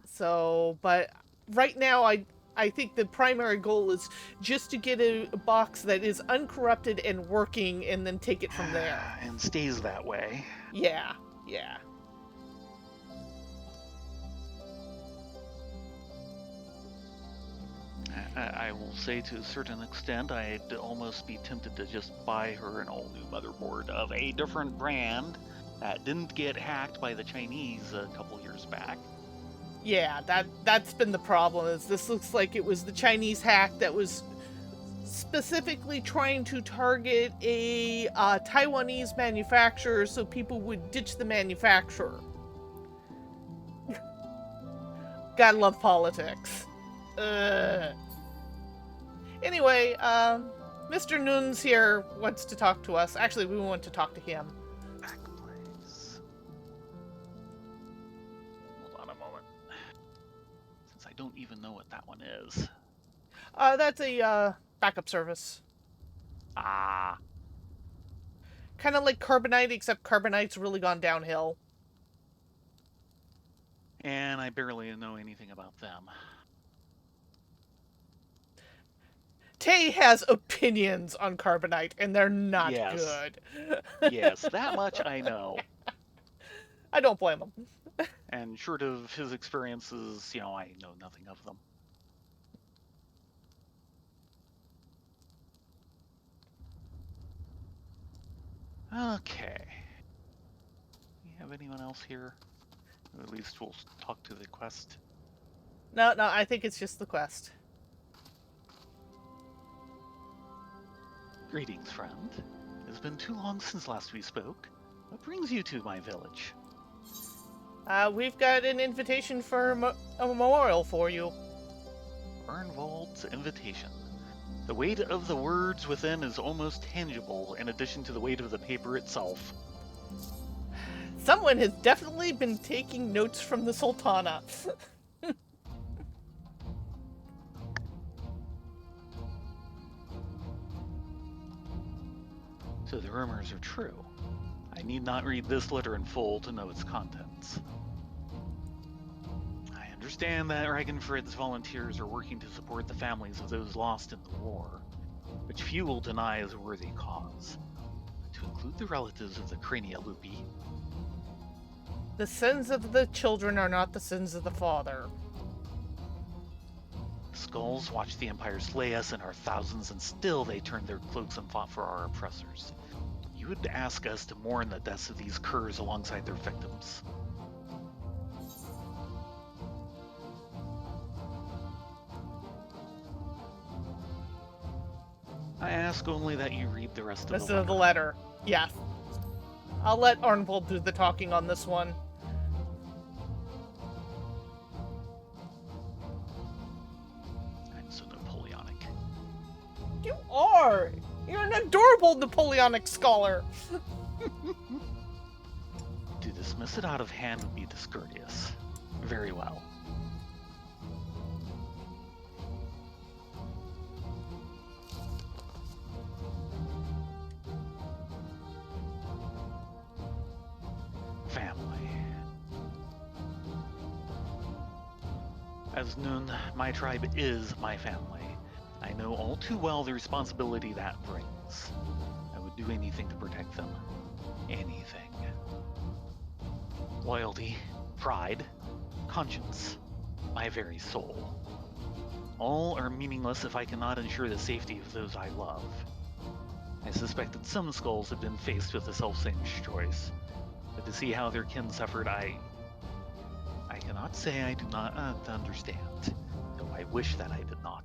So, but right now I think the primary goal is just to get a box that is uncorrupted and working, and then take it from there. And stays that way. Yeah. I will say, to a certain extent, I'd almost be tempted to just buy her an all-new motherboard of a different brand that didn't get hacked by the Chinese a couple years back. Yeah, that's been the problem, is this looks like it was the Chinese hack that was specifically trying to target a Taiwanese manufacturer so people would ditch the manufacturer. Gotta love politics. Anyway, Mr. Nunes here wants to talk to us. Actually, we want to talk to him. Back place. Hold on a moment. Since I don't even know what that one is. That's a backup service. Ah. Kind of like Carbonite, except Carbonite's really gone downhill. And I barely know anything about them. Tay has opinions on Carbonite, and they're not good. Yes, that much I know. I don't blame him. And short of his experiences, I know nothing of them. Okay. You have anyone else here? Or at least we'll talk to the quest. No, I think it's just the quest. Greetings, friend. It has been too long since last we spoke. What brings you to my village? We've got an invitation for a memorial for you. Bernwald's invitation. The weight of the words within is almost tangible, in addition to the weight of the paper itself. Someone has definitely been taking notes from the Sultana. So the rumors are true. I need not read this letter in full to know its contents. I understand that Ragnfrid's volunteers are working to support the families of those lost in the war, which few will deny is a worthy cause. To include the relatives of the Crania Lupi. The sins of the children are not the sins of the father. The skulls watched the Empire slay us in our thousands, and still they turned their cloaks and fought for our oppressors. You would ask us to mourn the deaths of these curs alongside their victims. I ask only that you read the rest of The letter. Yes. I'll let Arnvold do the talking on this one. I'm so Napoleonic. You are! You're an adorable Napoleonic scholar! To dismiss it out of hand would be discourteous. Very well. Family. As Nun, my tribe is my family. I know all too well the responsibility that brings. I would do anything to protect them. Anything. Loyalty, pride, conscience, my very soul. All are meaningless if I cannot ensure the safety of those I love. I suspect that some skulls have been faced with the self-same choice, but to see how their kin suffered, I cannot say I do not understand, though I wish that I did not.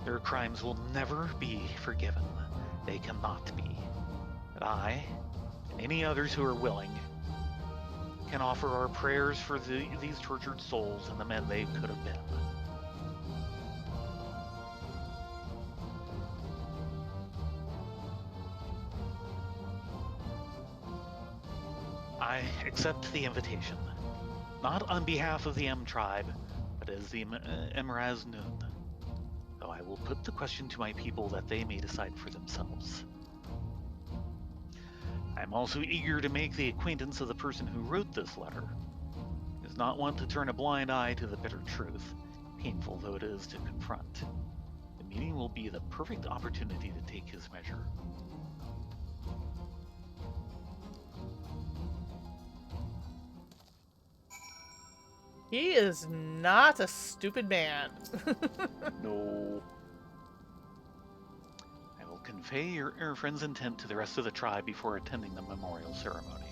Their crimes will never be forgiven. They cannot be. But I, and any others who are willing, can offer our prayers for these tortured souls and the men they could have been. I accept the invitation, not on behalf of the M tribe, but as the Emraz Nun. Though I will put the question to my people that they may decide for themselves. I am also eager to make the acquaintance of the person who wrote this letter. He is not one to turn a blind eye to the bitter truth, painful though it is to confront. The meeting will be the perfect opportunity to take his measure. He is not a stupid man. No. I will convey your friend's intent to the rest of the tribe before attending the memorial ceremony.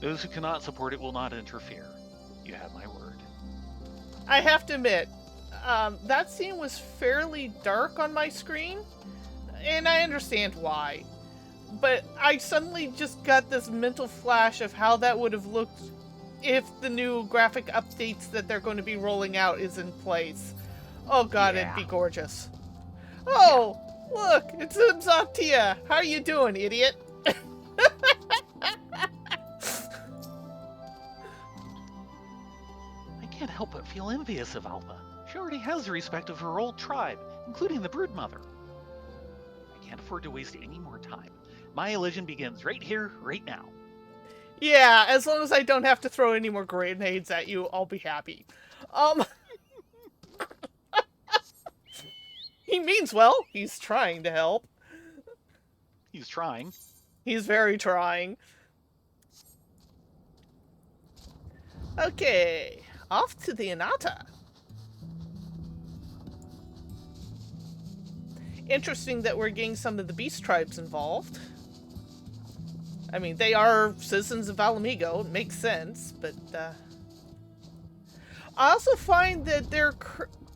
Those who cannot support it will not interfere. You have my word. I have to admit, that scene was fairly dark on my screen, and I understand why. But I suddenly just got this mental flash of how that would have looked if the new graphic updates that they're going to be rolling out is in place. Oh god, Yeah. It'd be gorgeous. Oh, look, it's Umzaktia. How are you doing, idiot? I can't help but feel envious of Alpha. She already has the respect of her old tribe, including the broodmother. I can't afford to waste any more time. My illusion begins right here, right now. Yeah, as long as I don't have to throw any more grenades at you, I'll be happy. He means well. He's trying to help. He's trying. He's very trying. Okay, off to the Anata. Interesting that we're getting some of the beast tribes involved. I mean, they are citizens of Alamigo. It makes sense, but I also find that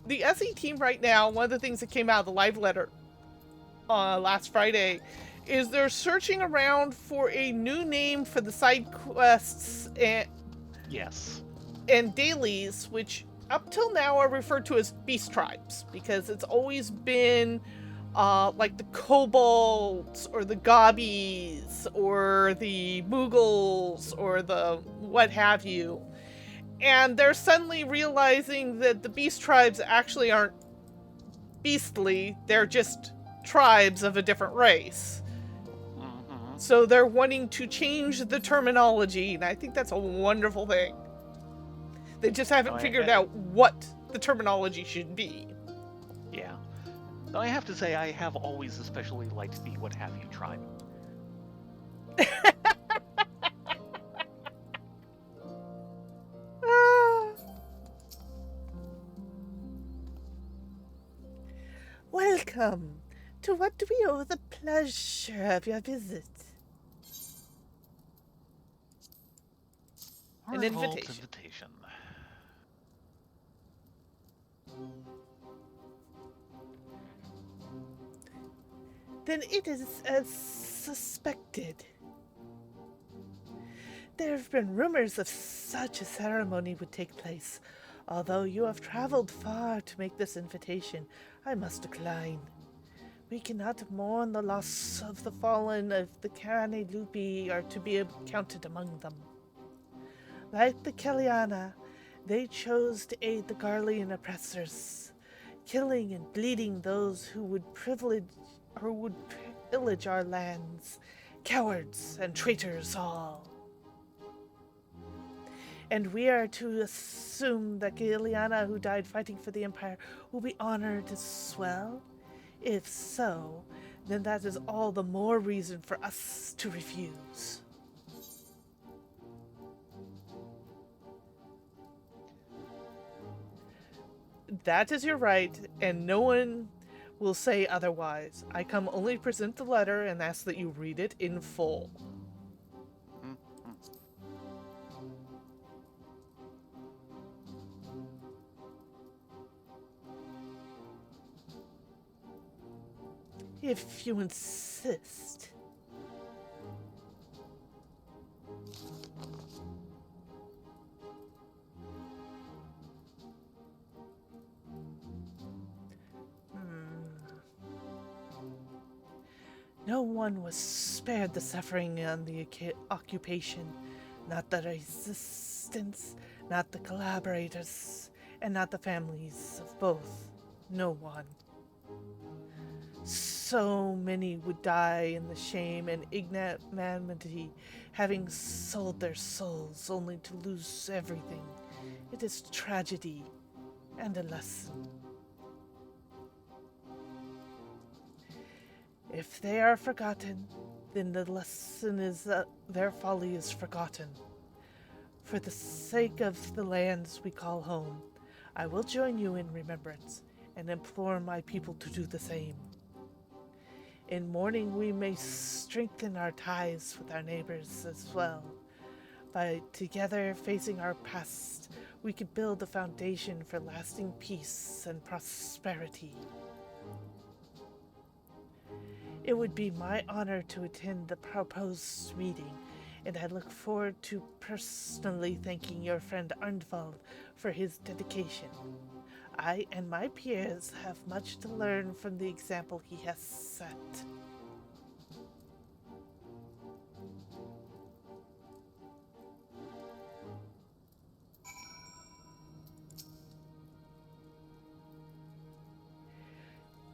the SE team right now, one of the things that came out of the live letter last Friday, is they're searching around for a new name for the side quests and Yes. and dailies, which up till now are referred to as beast tribes, because it's always been like the kobolds or the gobbies or the moogles or the what have you. And they're suddenly realizing that the beast tribes actually aren't beastly, they're just tribes of a different race. Mm-hmm. So they're wanting to change the terminology, and I think that's a wonderful thing. They just haven't figured out what the terminology should be. Yeah. Though I have to say, I have always especially liked the What Have You tribe. Welcome. To what do we owe the pleasure of your visit? An invitation. Then it is as suspected. There have been rumors of such a ceremony would take place. Although you have traveled far to make this invitation, I must decline. We cannot mourn the loss of the fallen if the Carane Lupi are to be counted among them. Like the Keliana, they chose to aid the Garlean oppressors, killing and bleeding those who would pillage our lands, cowards and traitors all. And we are to assume that Keliana, who died fighting for the Empire, will be honored as well? If so, then that is all the more reason for us to refuse. That is your right, and no one will say otherwise. I come only present the letter and ask that you read it in full. If you insist. No one was spared the suffering on the occupation, not the resistance, not the collaborators, and not the families of both. No one. So many would die in the shame and ignominy, having sold their souls only to lose everything. It is tragedy and a lesson. If they are forgotten, then the lesson is that their folly is forgotten. For the sake of the lands we call home, I will join you in remembrance and implore my people to do the same. In mourning, we may strengthen our ties with our neighbors as well. By together facing our past, we could build a foundation for lasting peace and prosperity. It would be my honor to attend the proposed meeting, and I look forward to personally thanking your friend Arndvald for his dedication. I and my peers have much to learn from the example he has set.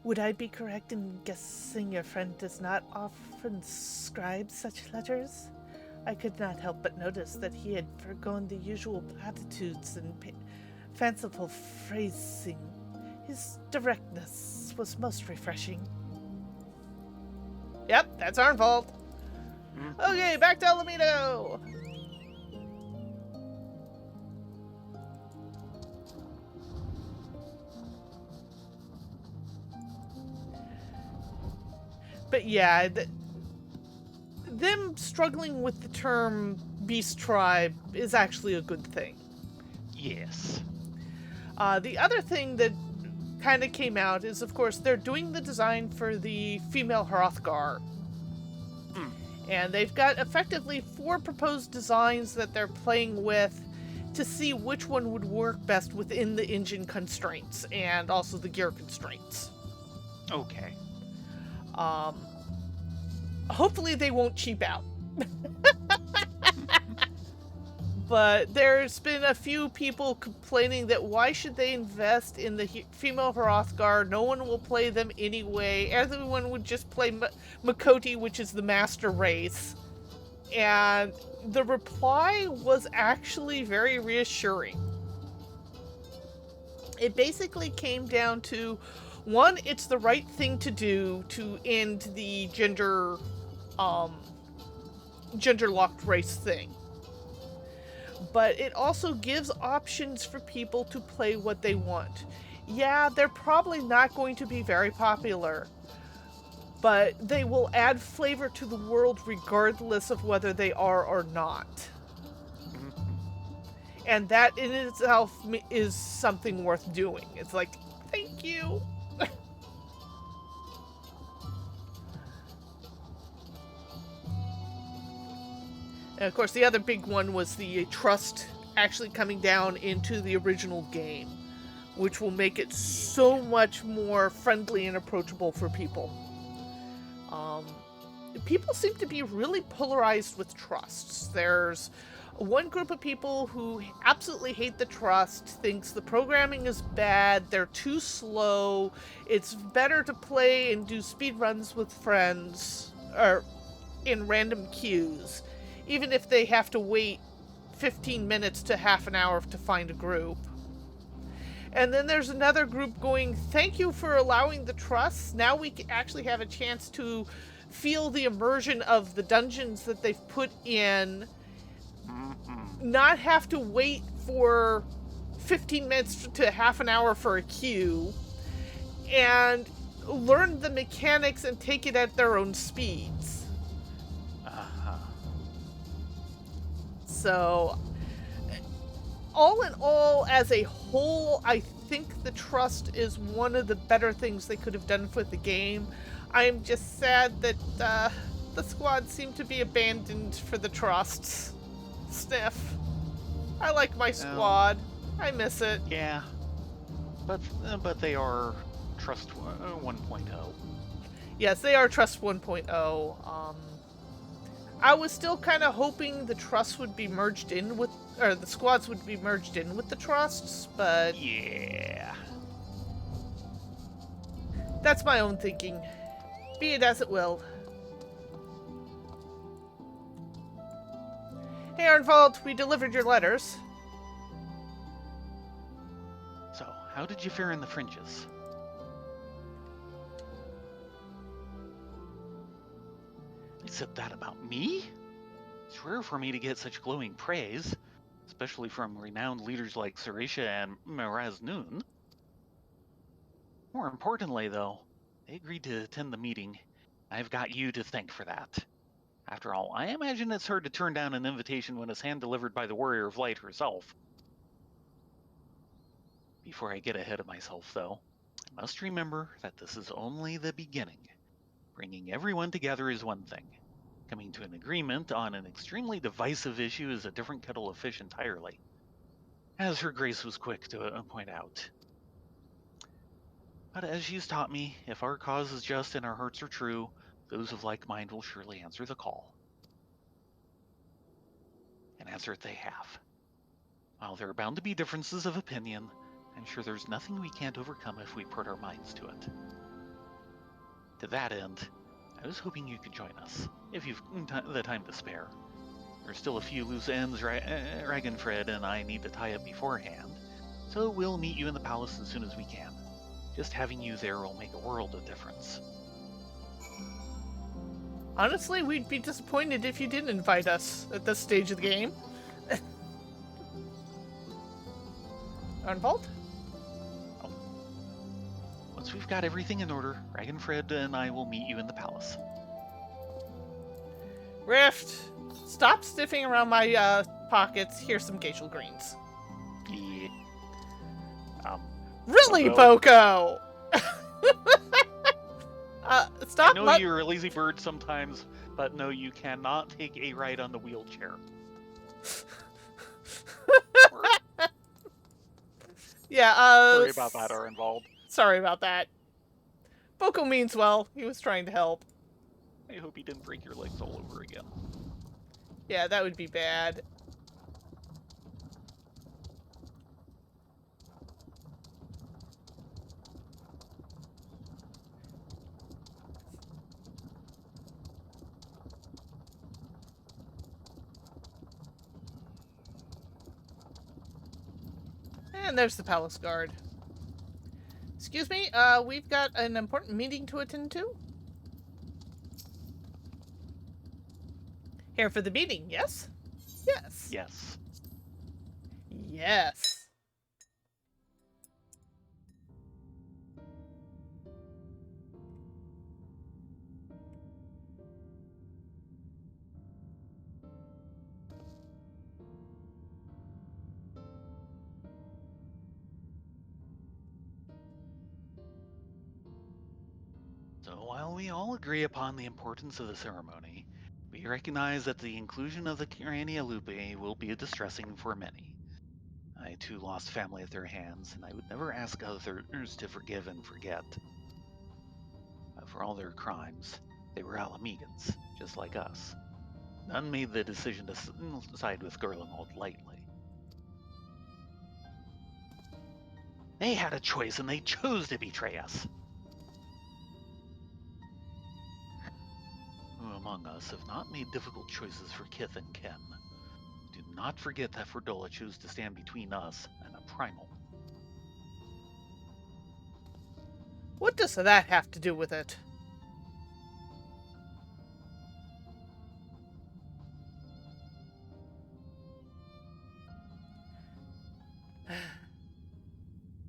Would I be correct in guessing your friend does not often scribe such letters? I could not help but notice that he had forgone the usual platitudes and fanciful phrasing. His directness was most refreshing. Yep, that's Arnfold. Okay, back to Alamino. But yeah, them struggling with the term beast tribe is actually a good thing. Yes. The other thing that kind of came out is, of course, they're doing the design for the female Hrothgar. And they've got effectively 4 proposed designs that they're playing with to see which one would work best within the engine constraints and also the gear constraints. Okay. Hopefully they won't cheap out. But there's been a few people complaining that why should they invest in the female Hrothgar? No one will play them anyway. Everyone would just play Makoti, which is the master race. And the reply was actually very reassuring. It basically came down to, one, it's the right thing to do to end the gender-locked race thing. But it also gives options for people to play what they want. Yeah, they're probably not going to be very popular, but they will add flavor to the world regardless of whether they are or not. And that in itself is something worth doing. It's like, thank you. And of course, the other big one was the trust actually coming down into the original game, which will make it so much more friendly and approachable for people. People seem to be really polarized with trusts. There's one group of people who absolutely hate the trust, thinks the programming is bad, they're too slow, it's better to play and do speedruns with friends, or in random queues, even if they have to wait 15 minutes to half an hour to find a group. And then there's another group going, thank you for allowing the trust. Now we actually have a chance to feel the immersion of the dungeons that they've put in, not have to wait for 15 minutes to half an hour for a queue, and learn the mechanics and take it at their own speeds. So, all in all, as a whole, I think the trust is one of the better things they could have done for the game. I am just sad that the squad seemed to be abandoned for the trusts. Sniff. I like my squad. I miss it. Yeah. But they are Trust 1.0. Yes, they are Trust 1.0. I was still kind of hoping the trusts would be merged in with, or the squads would be merged in with the trusts, but yeah, that's my own thinking. Be it as it will. Hey, Arnvald, we delivered your letters. So, how did you fare in the fringes? They said that about me? It's rare for me to get such glowing praise, especially from renowned leaders like Rylea and Miraz Noon. More importantly, though, they agreed to attend the meeting. I've got you to thank for that. After all, I imagine it's hard to turn down an invitation when it's hand-delivered by the Warrior of Light herself. Before I get ahead of myself, though, I must remember that this is only the beginning. Bringing everyone together is one thing. Coming to an agreement on an extremely divisive issue is a different kettle of fish entirely, as Her Grace was quick to point out. But as she's taught me, if our cause is just and our hearts are true, those of like mind will surely answer the call. And answer it they have. While there are bound to be differences of opinion, I'm sure there's nothing we can't overcome if we put our minds to it. To that end, I was hoping you could join us, if you've the time to spare. There's still a few loose ends Ragnfred and I need to tie up beforehand, so we'll meet you in the palace as soon as we can. Just having you there will make a world of difference. Honestly, we'd be disappointed if you didn't invite us at this stage of the game. Arnvald? Once we've got everything in order, Ragnfred and I will meet you in the palace. Rift, stop sniffing around my pockets. Here's some Geishel greens. Yeah. Really, Boko? Stop. I know you're a lazy bird sometimes, but no, you cannot take a ride on the wheelchair. Yeah, Sorry about that, are involved. Sorry about that. Boko means well. He was trying to help. I hope he didn't break your legs all over again. Yeah, that would be bad. And there's the palace guard. Excuse me, we've got an important meeting to attend to. Here for the meeting, yes? Yes. Yes. Yes. So while we all agree upon the importance of the ceremony, we recognize that the inclusion of the Crania Lupe will be distressing for many. I too lost family at their hands, and I would never ask others to forgive and forget. For all their crimes, they were Alamegans, just like us. None made the decision to side with Garlemald lightly. They had a choice, and they chose to betray us. Who among us have not made difficult choices for kith and kin? Do not forget that Fordola chose to stand between us and a primal. What does that have to do with it?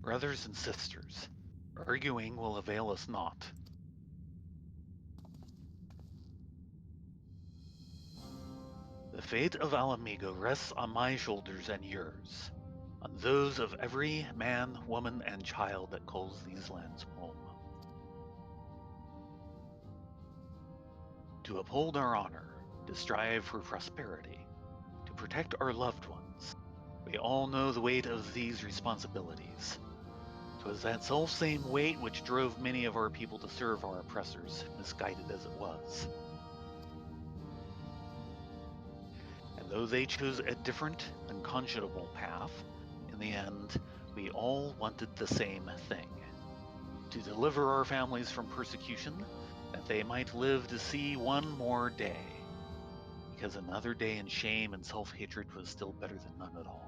Brothers and sisters, arguing will avail us naught. The fate of Alamigo rests on my shoulders and yours, on those of every man, woman, and child that calls these lands home. To uphold our honor, to strive for prosperity, to protect our loved ones, we all know the weight of these responsibilities. 'Twas that self-same weight which drove many of our people to serve our oppressors, misguided as it was. And though they chose a different, unconscionable path, in the end, we all wanted the same thing. To deliver our families from persecution, that they might live to see one more day. Because another day in shame and self-hatred was still better than none at all.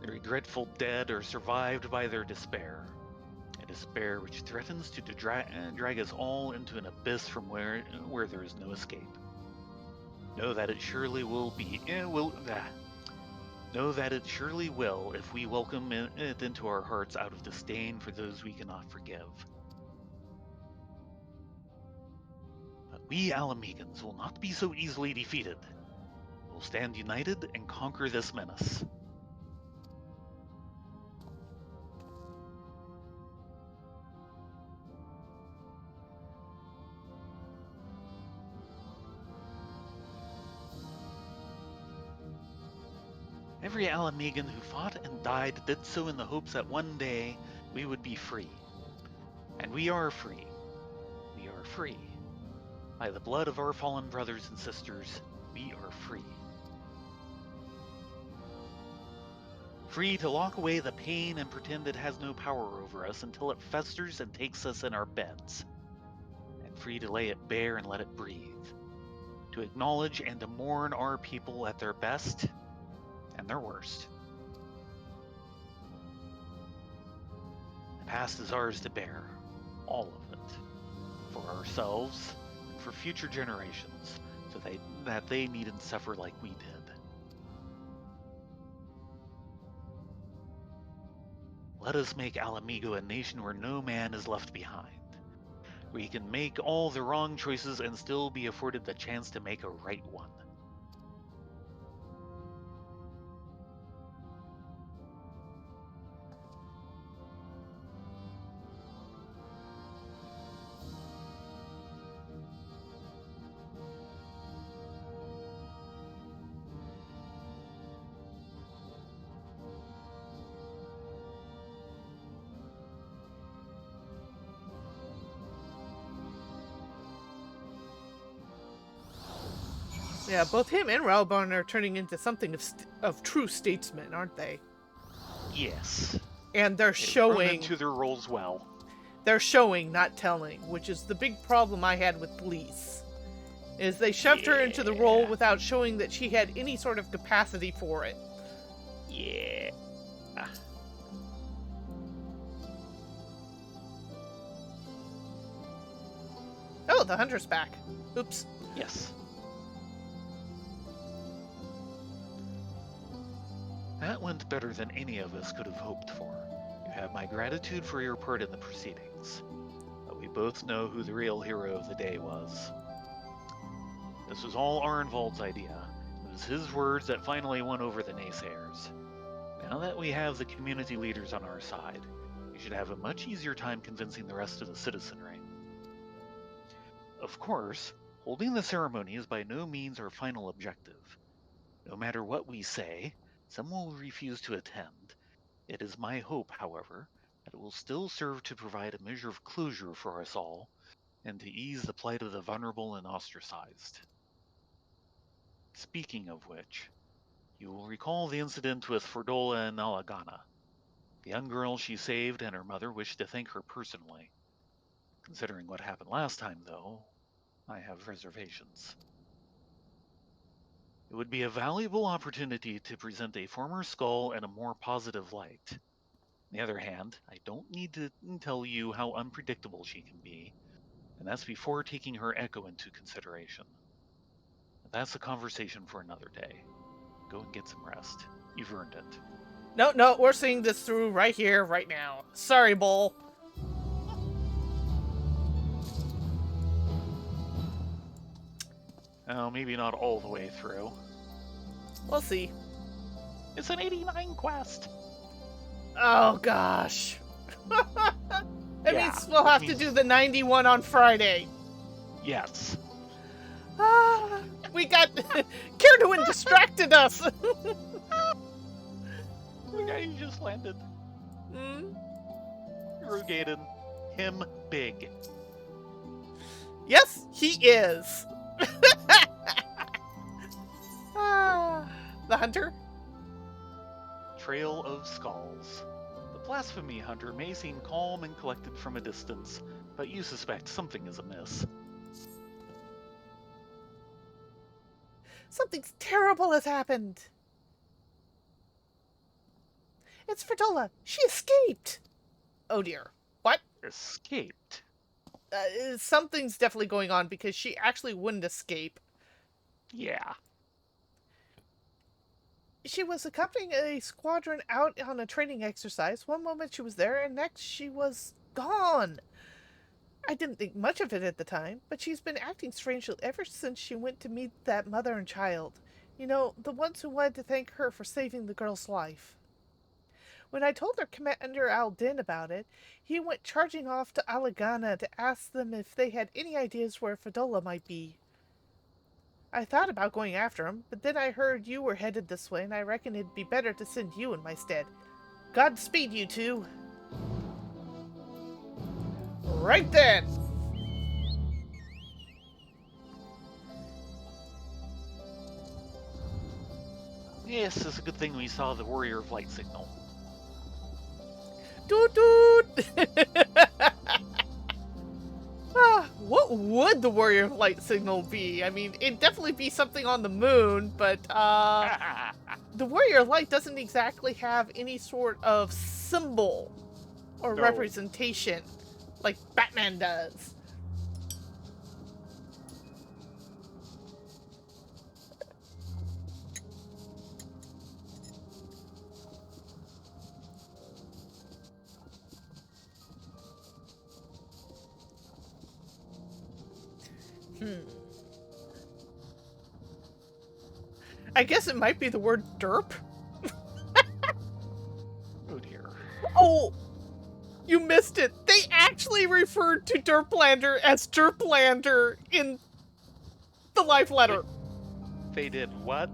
The regretful dead are survived by their despair. A despair which threatens to drag us all into an abyss from where there is no escape. Know that it surely will be. Know that it surely will if we welcome it into our hearts out of disdain for those we cannot forgive. But we Alamegans will not be so easily defeated. We'll stand united and conquer this menace. Every Alamegan who fought and died did so in the hopes that one day we would be free. And we are free. We are free. By the blood of our fallen brothers and sisters, we are free. Free to lock away the pain and pretend it has no power over us until it festers and takes us in our beds. And free to lay it bare and let it breathe. To acknowledge and to mourn our people at their best and their worst. The past is ours to bear, all of it, for ourselves and for future generations, so that they needn't suffer like we did. Let us make Alamigo a nation where no man is left behind. We can make all the wrong choices and still be afforded the chance to make a right one. Yeah, both him and Ralbarn are turning into something of true statesmen, aren't they? Yes. And they're They've showing grown into their roles well. They're showing, not telling, which is the big problem I had with Blease. is they shoved her into the role Yeah. without showing that she had any sort of capacity for it. Yeah. Oh, the hunter's back. Oops. Yes. That went better than any of us could have hoped for. You have my gratitude for your part in the proceedings. But we both know who the real hero of the day was. This was all Arnvald's idea. It was his words that finally won over the naysayers. Now that we have the community leaders on our side, we should have a much easier time convincing the rest of the citizenry. Of course, holding the ceremony is by no means our final objective. No matter what we say, some will refuse to attend. It is my hope, however, that it will still serve to provide a measure of closure for us all, and to ease the plight of the vulnerable and ostracized. Speaking of which, you will recall the incident with Fordola and Alagana. The young girl she saved and her mother wished to thank her personally. Considering what happened last time, though, I have reservations. It would be a valuable opportunity to present a former skull in a more positive light. On the other hand, I don't need to tell you how unpredictable she can be, and that's before taking her echo into consideration. But that's a conversation for another day. Go and get some rest. You've earned it. No, we're seeing this through right here, right now. Sorry, Bull. Oh, maybe not all the way through. We'll see. It's an 89 quest. Oh, gosh. That Yeah, means we'll have to do the 91 on Friday. Yes. We got... Kirduin distracted us! The guy who just landed. Rogaden. Him big. Yes, he is. The hunter? Trail of Skulls. The blasphemy hunter may seem calm and collected from a distance, but you suspect something is amiss. Something terrible has happened. It's Fordola. She escaped. Oh dear. What? Escaped. Something's definitely going on because she actually wouldn't escape. Yeah. She was accompanying a squadron out on a training exercise. One moment she was there, and next she was gone. I didn't think much of it at the time, but she's been acting strangely ever since she went to meet that mother and child. You know, the ones who wanted to thank her for saving the girl's life. When I told her Commander Aldin about it, he went charging off to Alagana to ask them if they had any ideas where Fordola might be. I thought about going after him, but then I heard you were headed this way, and I reckon it'd be better to send you in my stead. Godspeed, you two. Right then! Yes, it's a good thing we saw the Warrior of Light signal. Doot doot! What would the Warrior of Light signal be? I mean, it'd definitely be something on the moon, but the Warrior of Light doesn't exactly have any sort of symbol or representation like Batman does. I guess it might be the word derp. Oh dear. Oh, you missed it. They actually referred to Derplander as Derplander in the live letter. They did what?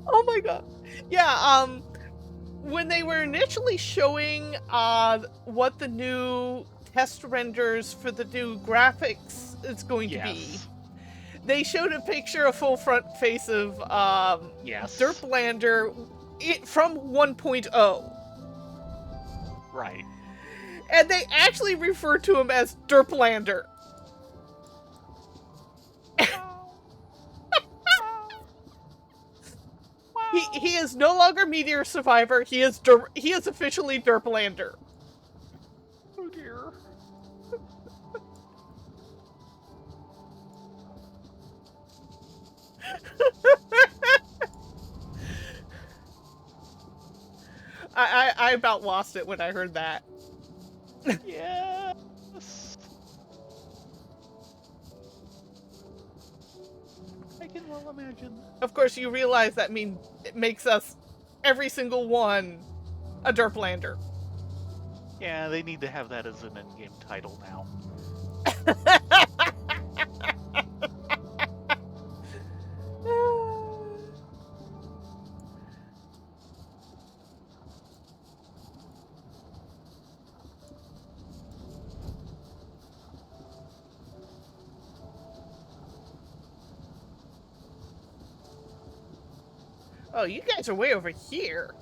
Oh my god. Yeah, when they were initially showing what the new test renders for the new graphics is going to be, they showed a picture, a full front face of Derplander from 1.0. Right. And they actually refer to him as Derplander. He is no longer Meteor Survivor. He is officially Derplander. Oh dear. I about lost it when I heard that. Yes. I can well imagine. Of course, you realize that it makes us, every single one, a Derplander. Yeah, they need to have that as an in-game title now. Oh, you guys are way over here.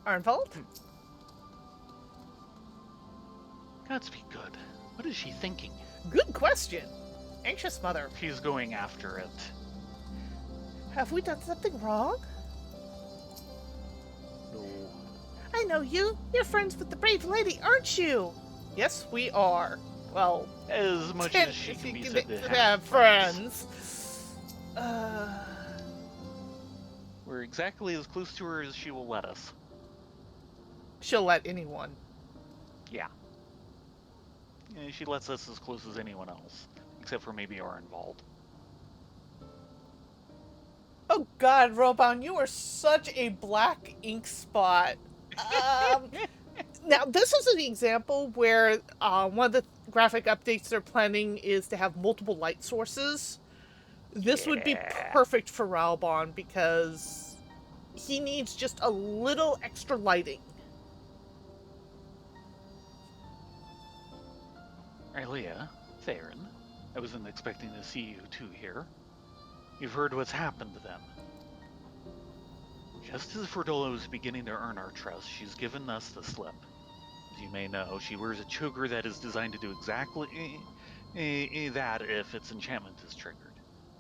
Arnfold? Gots be good. What is she thinking? Good question. Anxious mother. She's going after it. Have we done something wrong? No. I know you. You're friends with the brave lady, aren't you? Yes, we are. Well, As much as she can be said to have friends. We're exactly as close to her as she will let us. She'll let anyone. Yeah. She lets us as close as anyone else, except for maybe Arnwald. Oh God, Robon, you are such a black ink spot. Now, this is an example where one of the graphic updates they're planning is to have multiple light sources. This would be perfect for Rylebon because he needs just a little extra lighting. Rylea, Thayrin, I wasn't expecting to see you two here. You've heard what's happened to them. Just as Fordola was beginning to earn our trust, she's given us the slip. As you may know, she wears a choker that is designed to do exactly that if its enchantment is triggered.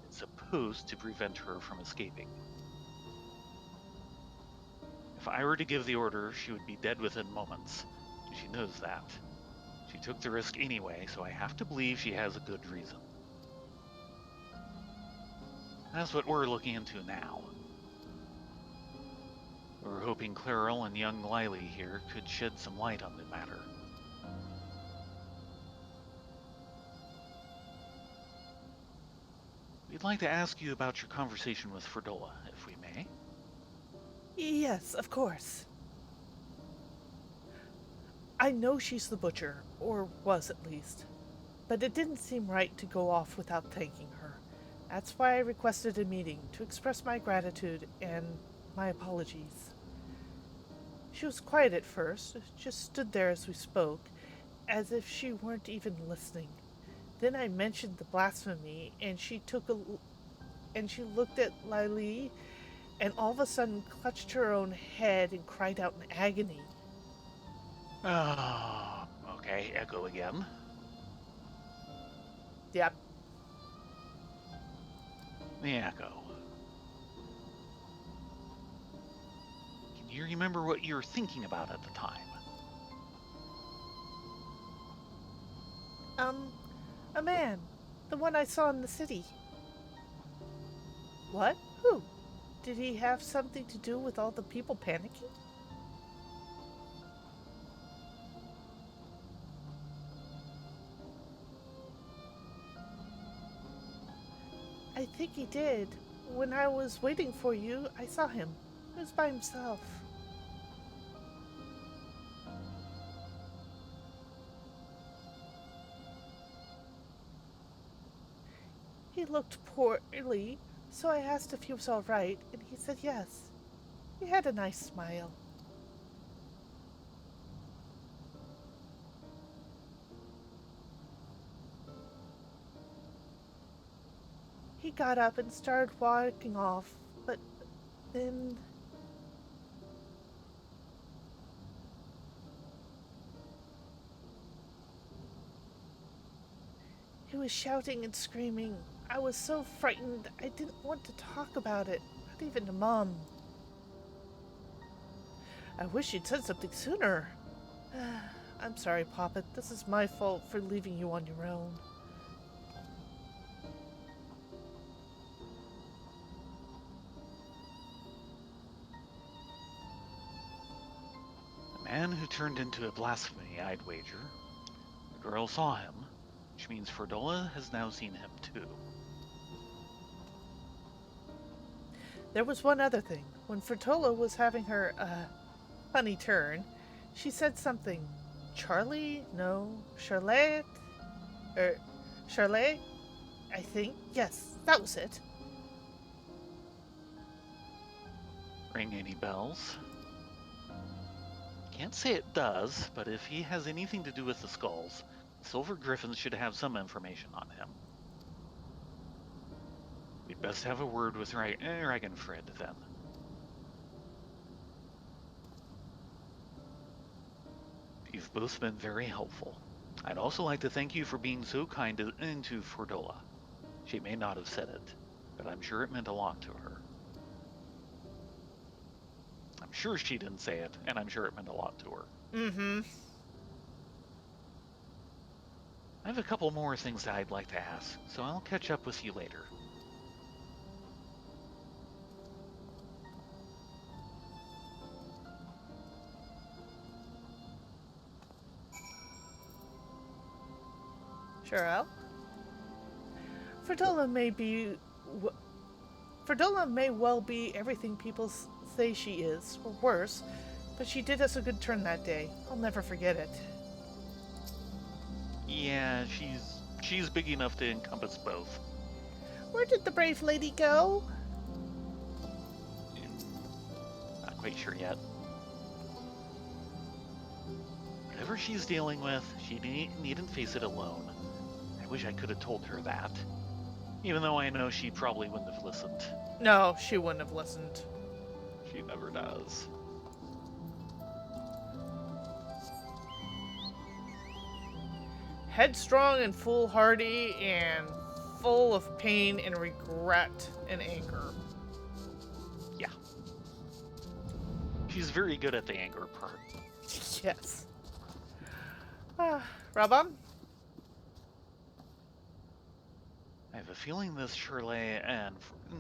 It's supposed to prevent her from escaping. If I were to give the order, she would be dead within moments. She knows that. She took the risk anyway, so I have to believe she has a good reason. That's what we're looking into now. We're hoping Claril and young Lily here could shed some light on the matter. We'd like to ask you about your conversation with Fordola, if we may. Yes, of course. I know she's the butcher, or was at least, but it didn't seem right to go off without thanking her. That's why I requested a meeting, to express my gratitude and my apologies. She was quiet at first, just stood there as we spoke, as if she weren't even listening. Then I mentioned the blasphemy, and she looked at Lily, and all of a sudden clutched her own head and cried out in agony. Okay, echo again. Yep. The echo. Can you remember what you were thinking about at the time? A man. The one I saw in the city. What? Who? Did he have something to do with all the people panicking? I think he did. When I was waiting for you, I saw him. He was by himself. He looked poorly, so I asked if he was all right, and he said yes. He had a nice smile. He got up and started walking off, but then... He was shouting and screaming. I was so frightened I didn't want to talk about it, not even to Mom. I wish you'd said something sooner. I'm sorry, Papa. This is my fault for leaving you on your own. The man who turned into a blasphemy, I'd wager. The girl saw him, which means Fordola has now seen him too. There was one other thing. When Fertola was having her, funny turn, she said something. Charlie? No. Charlotte? Charlotte? I think. Yes, that was it. Ring any bells? Can't say it does, but if he has anything to do with the skulls, the Silver Griffins should have some information on him. We'd best have a word with Ragnfrid then. You've both been very helpful. I'd also like to thank you for being so kind to Fordola. She may not have said it, but I'm sure it meant a lot to her. I'm sure she didn't say it, and I'm sure it meant a lot to her. Mm-hmm. I have a couple more things that I'd like to ask, so I'll catch up with you later. Sure, Al. Ferdola may well be everything people say she is, or worse, but she did us a good turn that day. I'll never forget it. Yeah, she's big enough to encompass both. Where did the brave lady go? Not quite sure yet. Whatever she's dealing with, she needn't face it alone. I wish I could have told her that. Even though I know she probably wouldn't have listened. No, she wouldn't have listened. She never does. Headstrong and foolhardy and full of pain and regret and anger. Yeah. She's very good at the anger part. Yes. Rabam? I have a feeling this Shirley and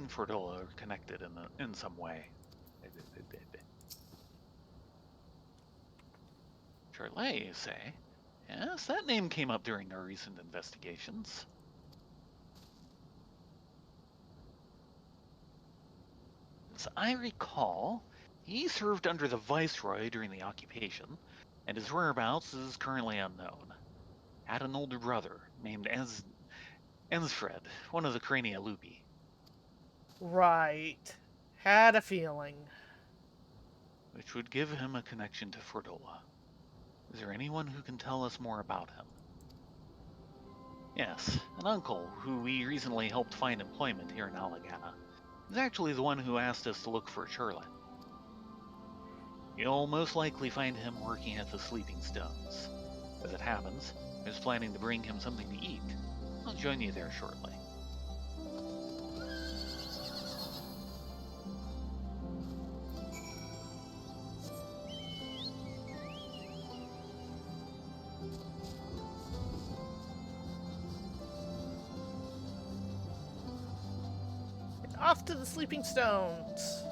Fordola are connected in some way. Shirley, you say? Yes, that name came up during our recent investigations. As I recall, he served under the Viceroy during the occupation, and his whereabouts is currently unknown. Had an older brother named Ensfred, one of the Crania Lupi. Right. Had a feeling. Which would give him a connection to Fordola. Is there anyone who can tell us more about him? Yes, an uncle who we recently helped find employment here in Alagana is actually the one who asked us to look for Charlotte. You'll most likely find him working at the Sleeping Stones. As it happens, I was planning to bring him something to eat. I'll join you there shortly. Off to the Sleeping Stones.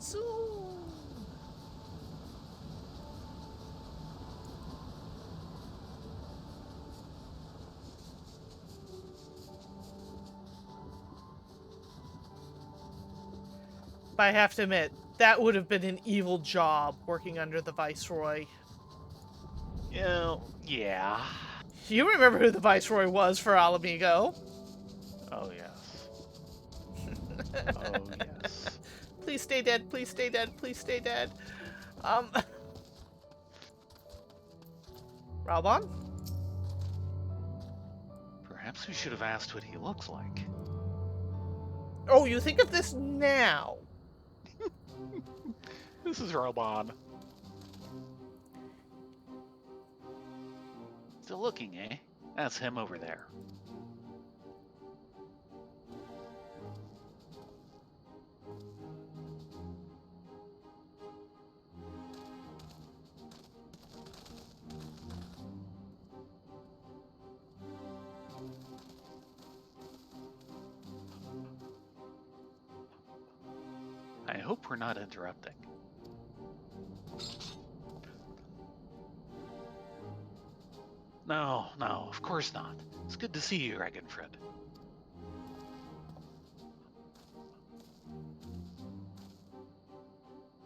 Zoom. But I have to admit, that would have been an evil job working under the Viceroy. Yeah. You remember who the Viceroy was for Alamigo. Oh, yes. Oh, yes. Please stay dead, please stay dead, please stay dead. Ralbon? Perhaps we should have asked what he looks like. Oh, you think of this now. This is Robon. Still looking, eh? That's him over there. I hope we're not interrupting. No, of course not. It's good to see you, Ragenfred.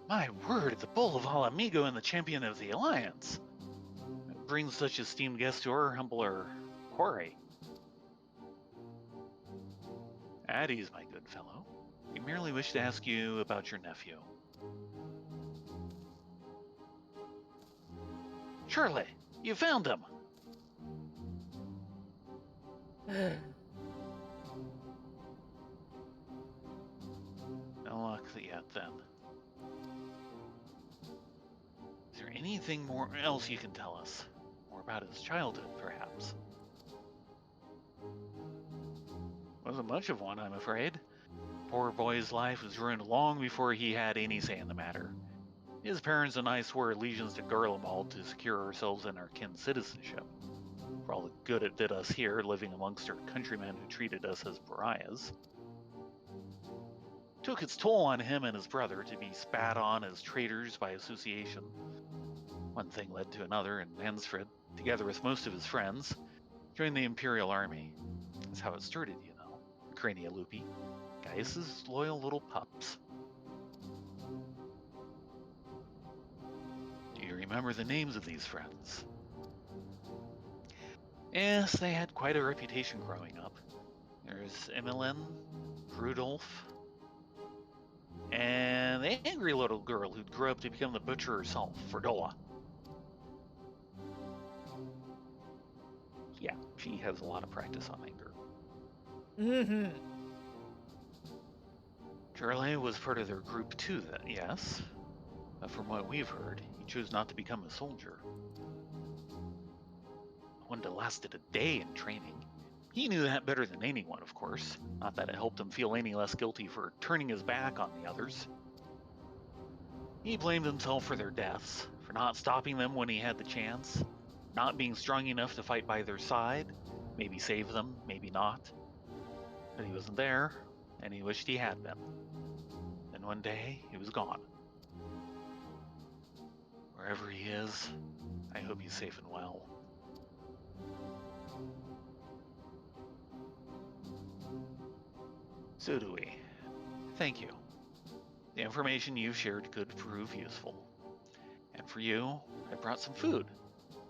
My word, the Bull of Al Amigo and the Champion of the Alliance. It brings such esteemed guests to our humbler quarry. At ease, my good fellow. We merely wish to ask you about your nephew. Surely, you found him. No luck yet, then. Is there anything more else you can tell us? More about his childhood, perhaps? Wasn't much of one, I'm afraid. Poor boy's life was ruined long before he had any say in the matter. His parents and I swore allegiance to Garlemald to secure ourselves and our kin's citizenship. For all the good it did us here, living amongst our countrymen who treated us as pariahs. Took its toll on him and his brother to be spat on as traitors by association. One thing led to another, and Mansfred, together with most of his friends, joined the Imperial Army. That's how it started, you know. Crania Lupi. Gaius's loyal little pups. Do you remember the names of these friends? Yes, they had quite a reputation growing up. There's Emmeline, Rudolph, and the angry little girl who'd grow up to become the butcher herself, Ferdola. Yeah, she has a lot of practice on anger. Mm-hmm. Rylea was part of their group too, then, yes. But from what we've heard, he chose not to become a soldier. Wouldn't have lasted a day in training. He knew that better than anyone, of course. Not that it helped him feel any less guilty for turning his back on the others. He blamed himself for their deaths, for not stopping them when he had the chance, not being strong enough to fight by their side, maybe save them, maybe not. But he wasn't there, and he wished he had been. Then one day, he was gone. Wherever he is, I hope he's safe and well. So do we. Thank you. The information you've shared could prove useful. And for you, I brought some food.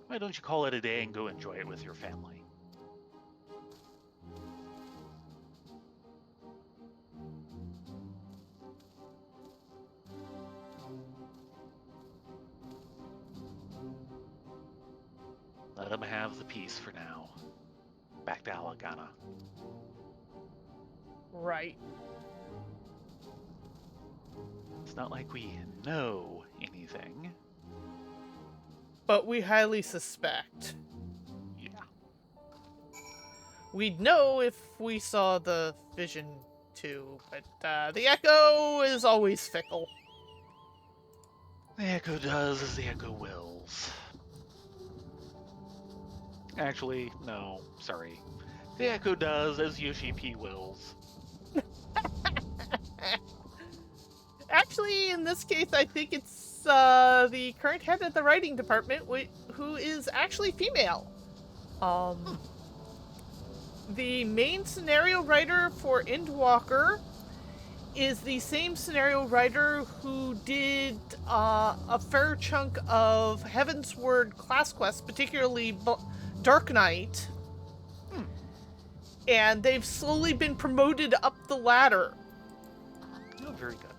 Why don't you call it a day and go enjoy it with your family? Let him have the peace for now. Back to Alagana. Right. It's not like we know anything. But we highly suspect. Yeah. We'd know if we saw the vision too, but the echo is always fickle. The echo does as the echo wills. Actually, no, sorry. The echo does as Yoshi P wills. Actually, in this case, I think it's the current head of the writing department, who is actually female. The main scenario writer for Endwalker is the same scenario writer who did a fair chunk of Heavensward class quests, particularly Dark Knight. And they've slowly been promoted up the ladder. Oh, very good.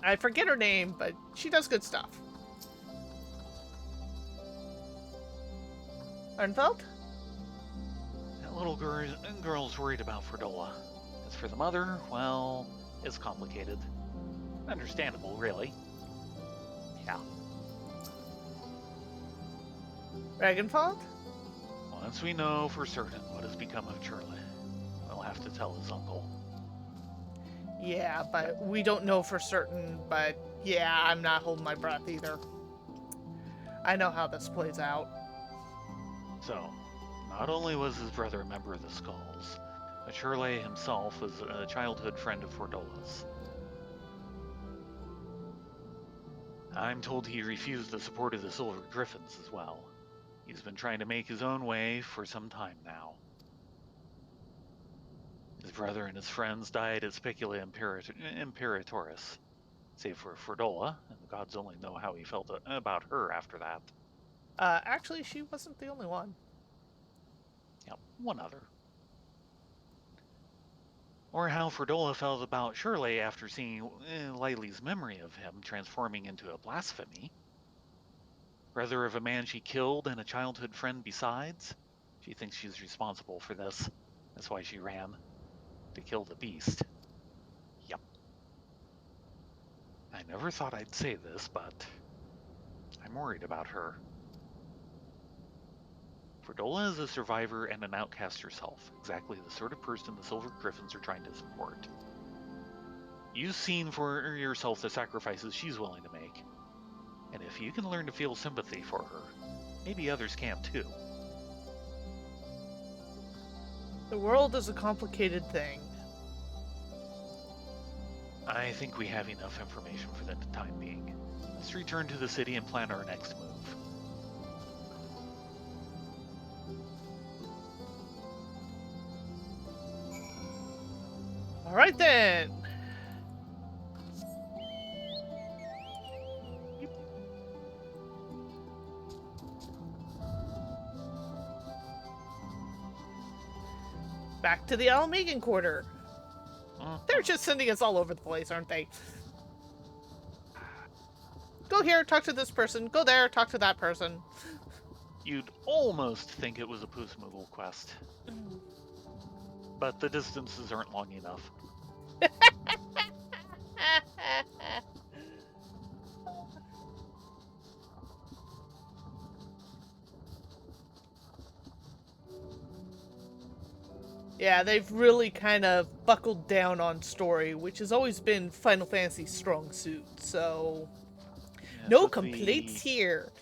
I forget her name, but she does good stuff. Arnfeld? That little girl's worried about Ferdola. As for the mother, well, it's complicated. Understandable, really. Yeah. Ragenfeld? Once we know for certain what has become of Charlie, we'll have to tell his uncle. Yeah, but we don't know for certain, but yeah, I'm not holding my breath either. I know how this plays out. So, not only was his brother a member of the Skulls, but Shirley himself was a childhood friend of Fordola's. I'm told he refused the support of the Silver Griffins as well. He's been trying to make his own way for some time now. His brother and his friends died at Spicula Imperatoris, save for Fordola, and the gods only know how he felt about her after that. Actually, she wasn't the only one. Yep, one other. Or how Fordola felt about Shirley after seeing Lily's memory of him transforming into a blasphemy. Brother of a man she killed and a childhood friend besides. She thinks she's responsible for this. That's why she ran. To kill the beast. Yep. I never thought I'd say this, but I'm worried about her. Fordola is a survivor and an outcast herself, exactly the sort of person the Silver Griffins are trying to support. You've seen for yourself the sacrifices she's willing to make. And if you can learn to feel sympathy for her, maybe others can too. The world is a complicated thing. I think we have enough information for the time being. Let's return to the city and plan our next move. All right then. Back to the Almegan Quarter. They're just sending us all over the place, aren't they? Go here, talk to this person. Go there, talk to that person. You'd almost think it was a Puss Moogle quest. But the distances aren't long enough. Yeah, they've really kind of buckled down on story, which has always been Final Fantasy's strong suit, so... Yeah, no complaints here.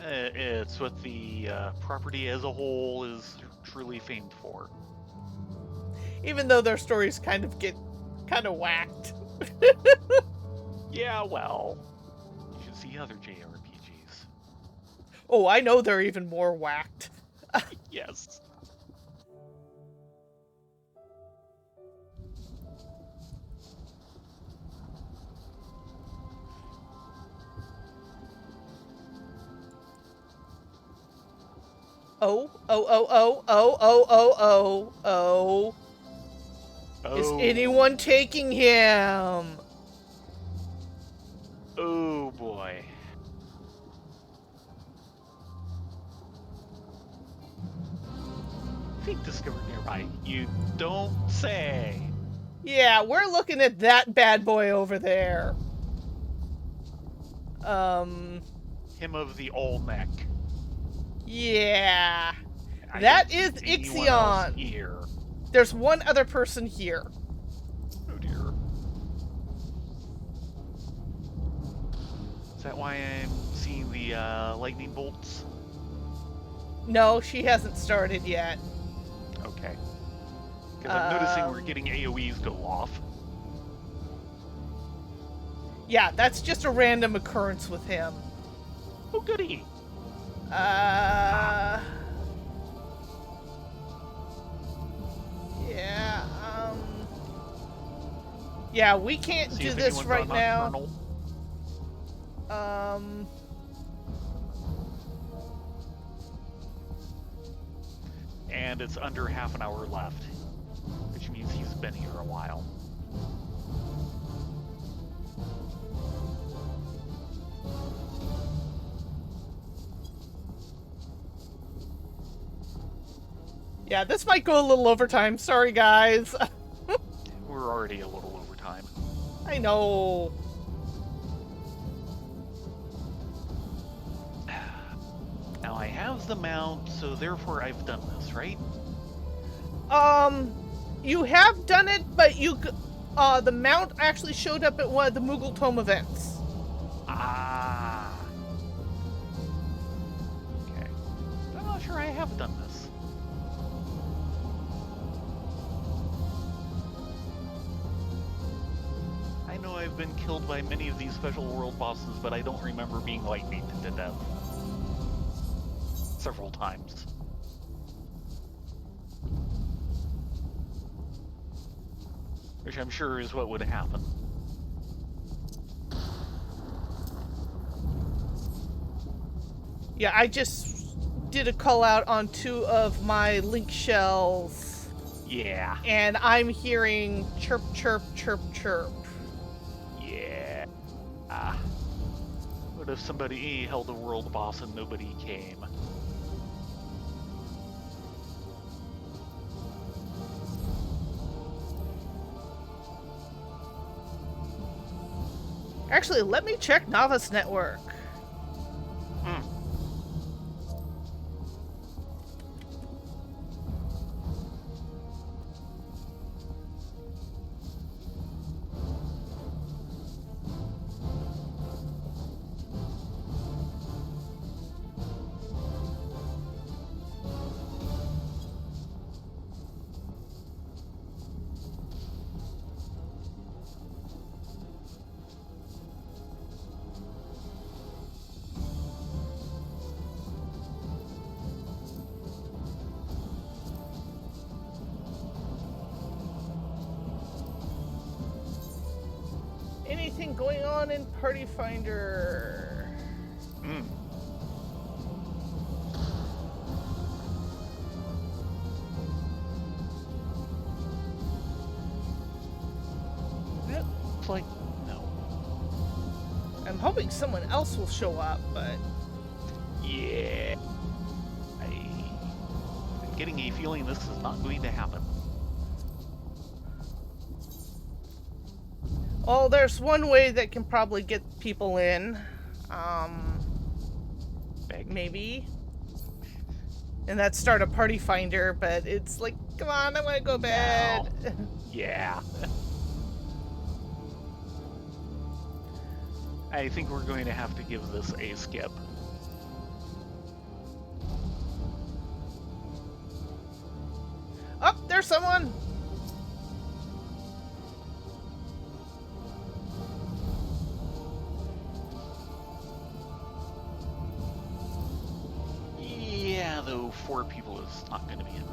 It's what the property as a whole is truly famed for. Even though their stories kind of get kind of whacked. Yeah, well, you should see other JRPGs. Oh, I know they're even more whacked. Yes. Oh, oh, oh, oh, oh, oh, oh, oh, oh. Is anyone taking him? Oh boy. Fink discovered nearby. You don't say. Yeah, we're looking at that bad boy over there. Him of the all neck. Yeah. That is Ixion. Here. There's one other person here. Oh dear. Is that why I'm seeing the lightning bolts? No, she hasn't started yet. Okay. Because I'm noticing we're getting AoEs go off. Yeah, that's just a random occurrence with him. Oh goody. Yeah, yeah, we can't do this right now. And it's under half an hour left, which means he's been here a while. Yeah, this might go a little overtime. Sorry, guys. We're already a little overtime. I know. Now have the mount, so therefore I've done this, right? You have done it, but the mount actually showed up at one of the Moogle Tome events. Ah. Okay. I'm not sure I have done this. I know I've been killed by many of these special world bosses, but I don't remember being lightning to death. Several times. Which I'm sure is what would happen. Yeah, I just did a call out on 2 of my link shells. Yeah. And I'm hearing chirp, chirp, chirp, chirp. Yeah. What if somebody held a world boss and nobody came? Actually, let me check Novice Network. Anything going on in Party Finder? It looks like no. I'm hoping someone else will show up, but... Yeah. I'm getting a feeling this is not going to happen. Well, there's one way that can probably get people in. Maybe. And that's start a Party Finder, but it's like, come on, I want to go to bed. No. Yeah. I think we're going to have to give this a skip. Oh, there's someone. Yeah, though 4 people is not going to be enough.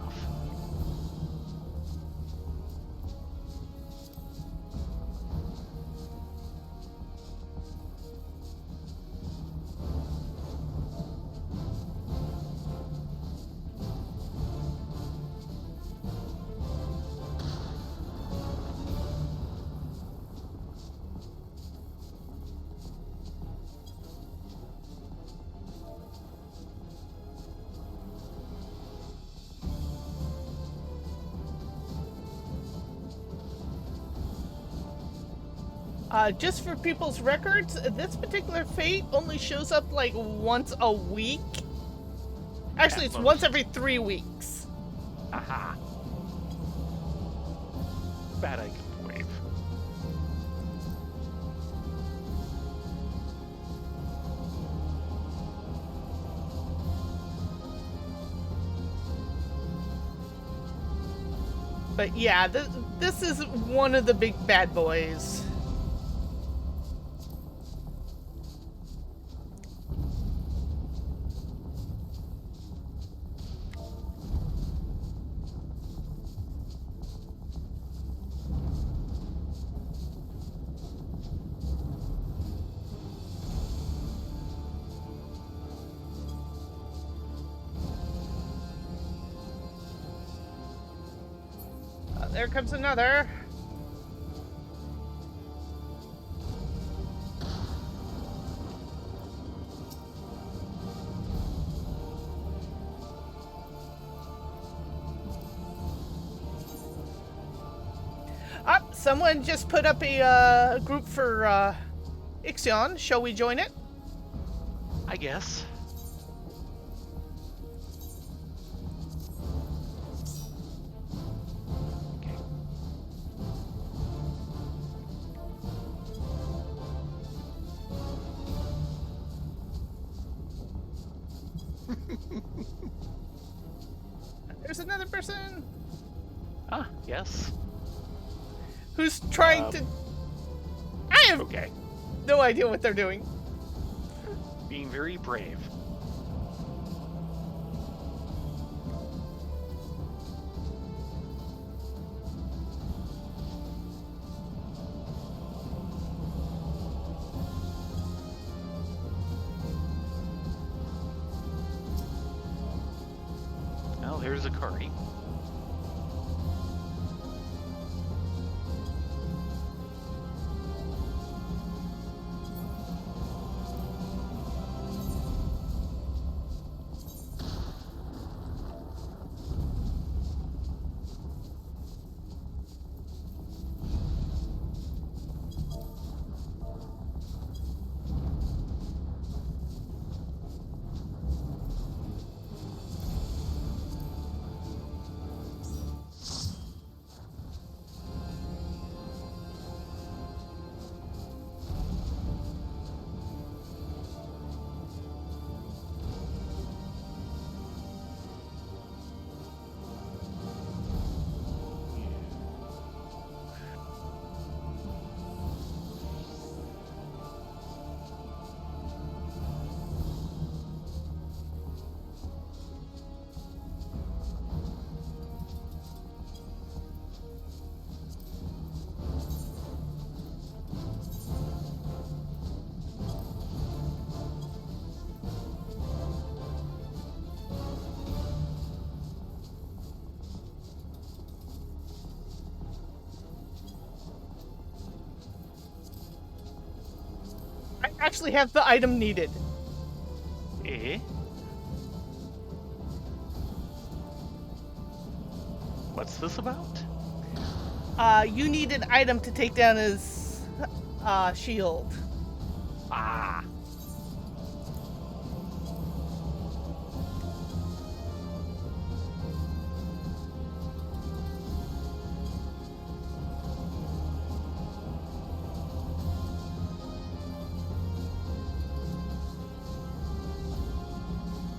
Just for people's records, this particular fate only shows up like once a week. Actually, it's once every 3 weeks. Aha. Bad I can wave. But yeah, this is one of the big bad boys. There comes another. Someone just put up a group for Ixion. Shall we join it? I guess. There's another person Ah, yes. who's trying to... I have Okay. no idea what they're doing. Being very brave. Well, there's Akari. I actually have the item needed. Eh? What's this about? You need an item to take down his shield. Ah.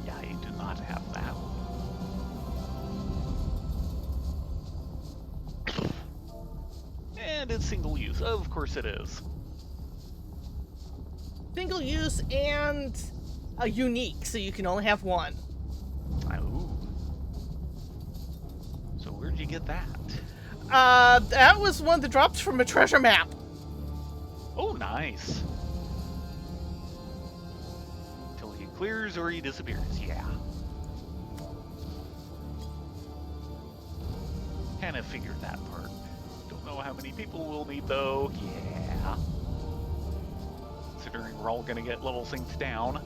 Yeah, I do not have that. And it's single use. Of course it is. Single use and unique, so you can only have one. Ooh. So where'd you get that? That was one of the drops from a treasure map. Oh, nice. Till he clears or he disappears. Yeah. Kind of figured that part. Don't know how many people we'll need though. Yeah. Considering we're all gonna get level synced down.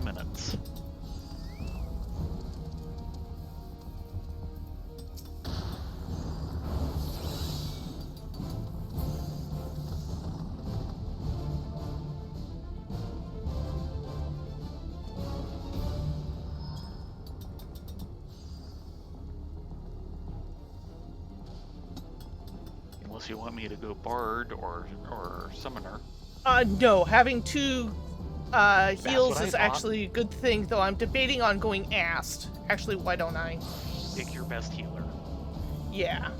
Minutes. Unless you want me to go bard or summoner. No, having two heals is actually a good thing, though I'm debating on going Ast. Actually, why don't I? Pick your best healer. Yeah.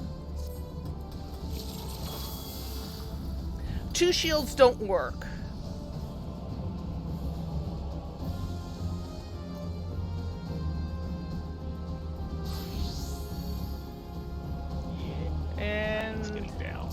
Two shields don't work. Yeah. And it's getting down.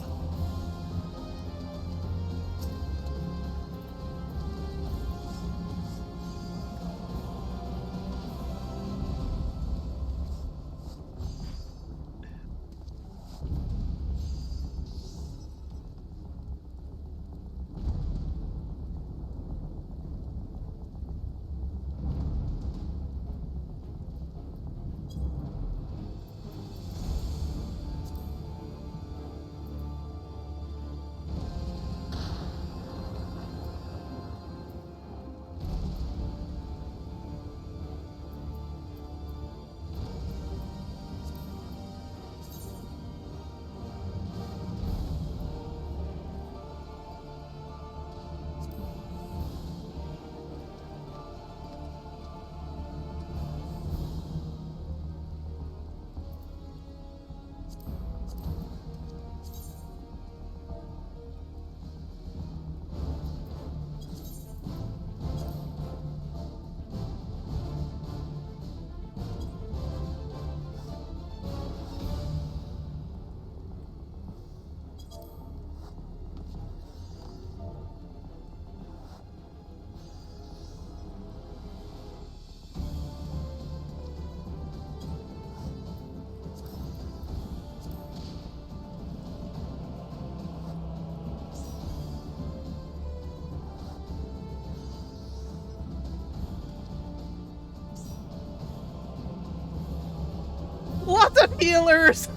Healers!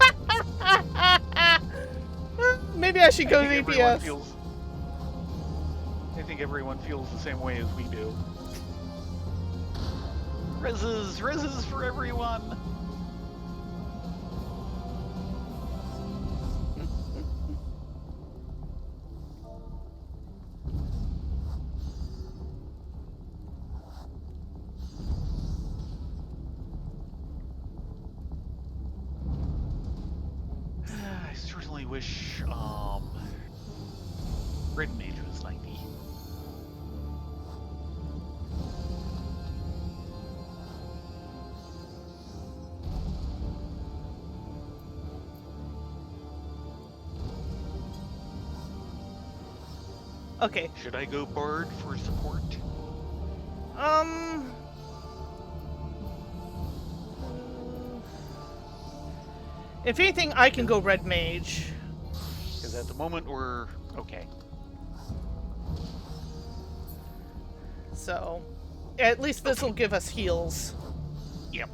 Maybe I should go I think everyone DPS. feels. I think everyone feels the same way as we do. Reses for everyone. I certainly wish Red Mage was 90. Okay. Should I go Bard for support? If anything, I can go Red Mage. Because at the moment we're okay. So, at least this will give us heals. Yep.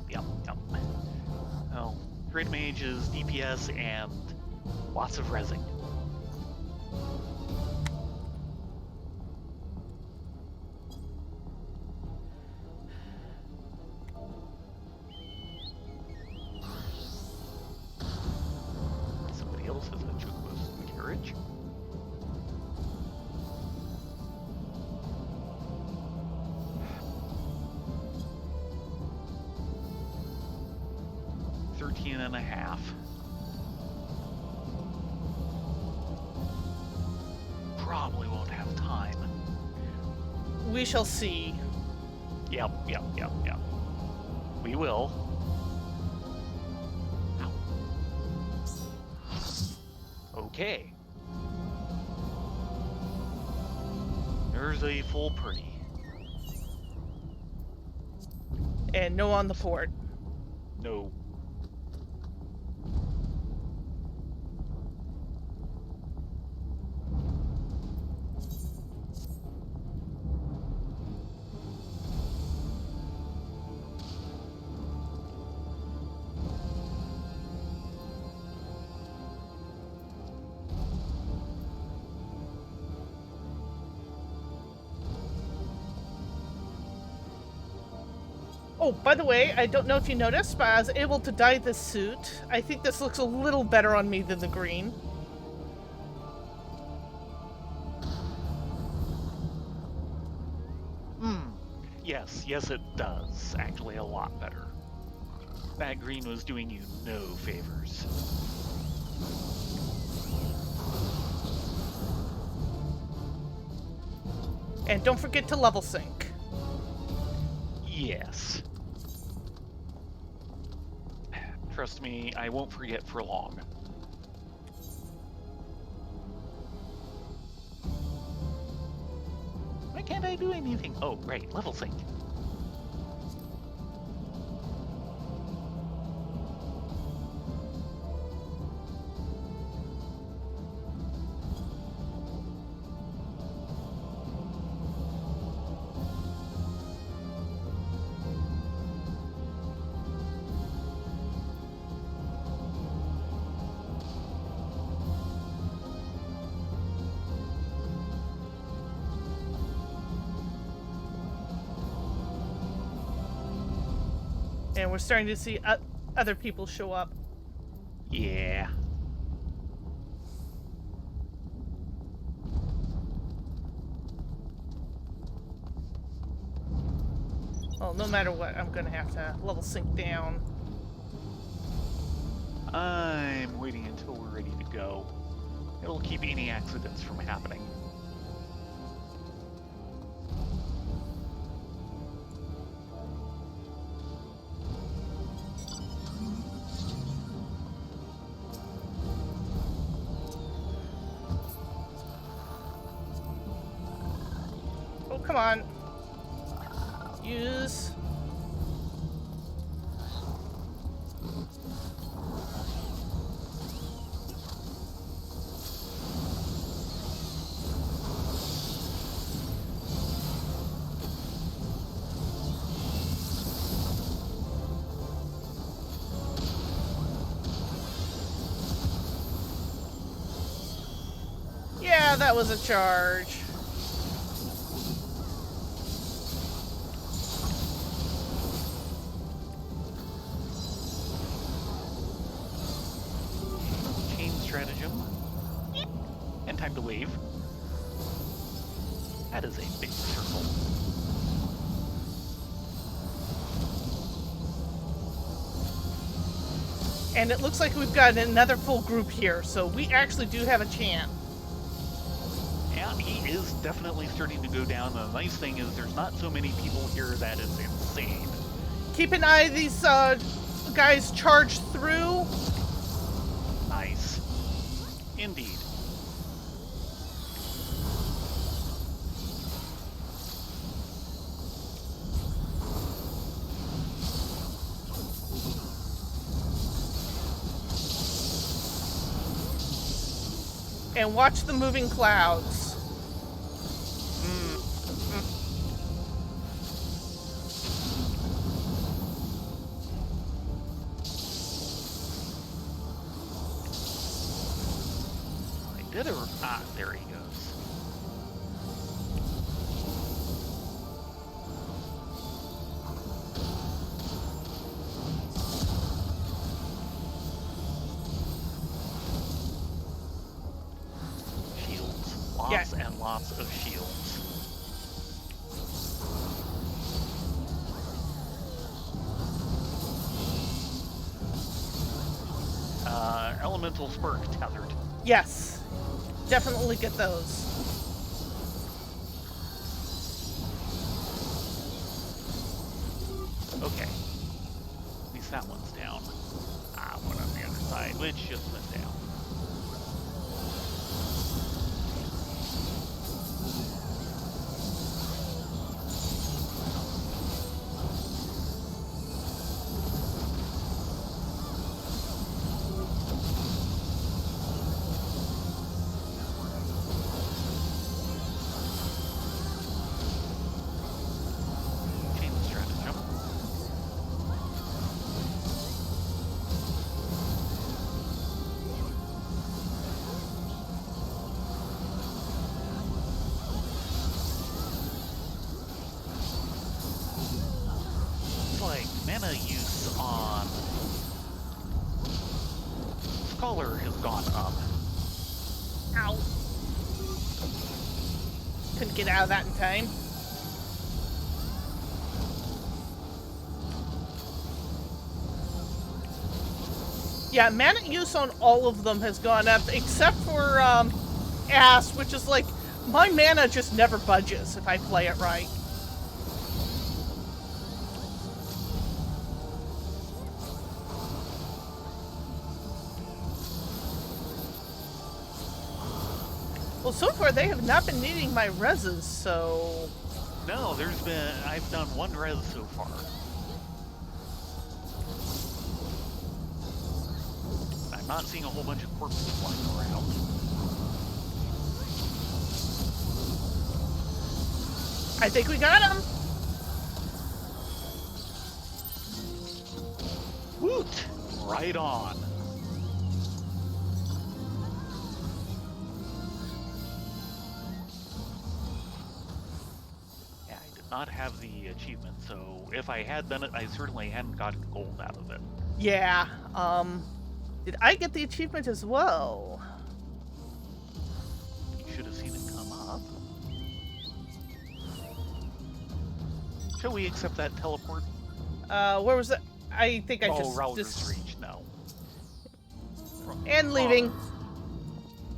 Well, Red Mage is DPS and lots of resing. Somebody else has a choke carriage. $13.5. Probably won't have time. We shall see. Yep. We will. Ow. Okay. There's a full party. And no on the port. No. Oh, by the way, I don't know if you noticed, but I was able to dye this suit. I think this looks a little better on me than the green. Yes, it does. Actually, a lot better. That green was doing you no favors. And don't forget to level sync. Yes. Trust me, I won't forget for long. Why can't I do anything? Oh, right, level sync. And we're starting to see other people show up. Yeah. Well, no matter what, I'm gonna have to level sync down. I'm waiting until we're ready to go. It'll keep any accidents from happening. Oh, come on. Use. Yeah, that was a charge. Chain stratagem. And time to leave. That is a big circle. And it looks like we've got another full group here, so we actually do have a chance. Yeah, he is definitely starting to go down. The nice thing is there's not so many people here that is insane. Keep an eye, these guys charge through. Nice. Indeed. And watch the moving clouds. I did it. Ah, there he goes. Shields. Lots and lots of shields. Elemental spark tethered. Yes. Definitely get those. Okay. At least that one's down. Ah, one on the other side, which just went down. Chain stratagem. Looks like mana use on Scholar has gone up. Ow. Couldn't get out of that in time. Yeah, mana use on all of them has gone up, except for Ass, which is like, my mana just never budges if I play it right. Well, so far they have not been needing my reses, so... No, I've done one res so far. I'm not seeing a whole bunch of corpses flying around. I think we got him! Woot! Right on. Yeah, I did not have the achievement, so if I had done it, I certainly hadn't gotten gold out of it. Yeah, did I get the achievement as well? You should have seen it come up. Shall we accept that teleport? Where was it? I think I Rylera's Reach, no. And leaving.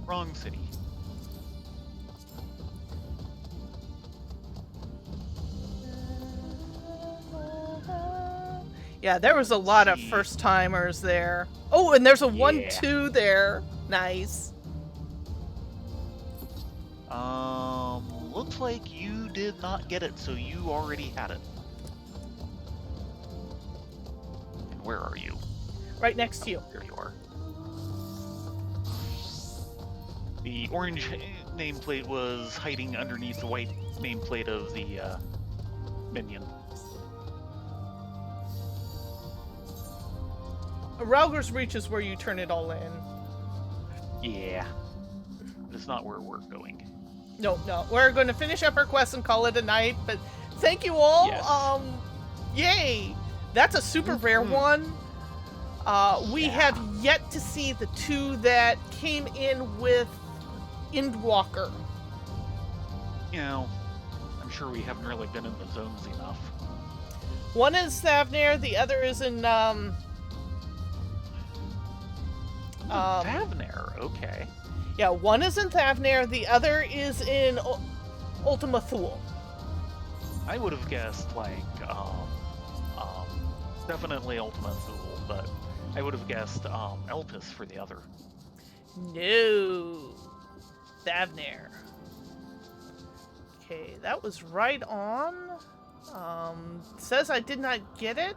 Wrong city. Yeah, there was a lot of first timers there. Oh, and there's a 1-2 there. Nice. Looks like you did not get it, so you already had it. And where are you? Right next to you. There you are. The orange nameplate was hiding underneath the white nameplate of the minion. Rylera's Reach is where you turn it all in. Yeah. is not where we're going. No. We're going to finish up our quest and call it a night, but thank you all. Yes. Yay. That's a super rare one. We have yet to see the two that came in with Endwalker. You know, I'm sure we haven't really been in the zones enough. One is Thavnair, the other is in, Thavnair, okay. Yeah, one is in Thavnair, the other is in Ultima Thule. I would have guessed, like, definitely Ultima Thule, but I would have guessed, Elpis for the other. No. Thavnair. Okay, that was right on. Says I did not get it.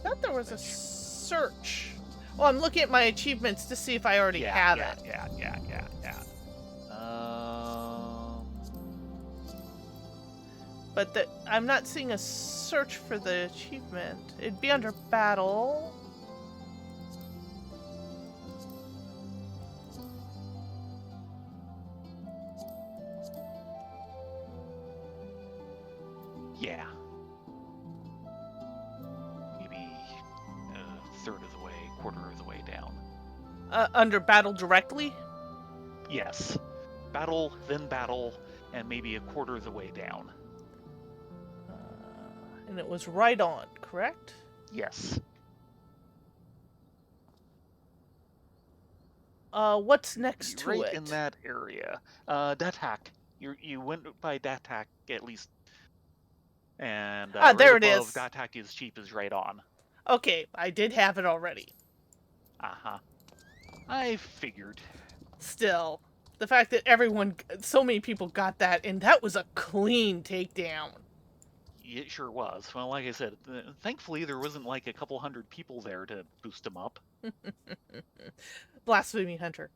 Thought there was a search. Well, I'm looking at my achievements to see if I already have it. Yeah. But I'm not seeing a search for the achievement. It'd be under battle. Yeah. Maybe a third of the way, quarter of the way down. Under battle directly? Yes. Battle, then battle, and maybe a quarter of the way down. And it was right on, correct? Yes. What's next to it? Right in that area. Datak. You went by Datak at least. And there right it above is. Datak is cheap is right on. Okay, I did have it already. Uh-huh. I figured. Still, the fact that so many people got that, and that was a clean takedown. It sure was. Well, like I said, thankfully there wasn't like a couple hundred people there to boost them up. Blasphemy Hunter.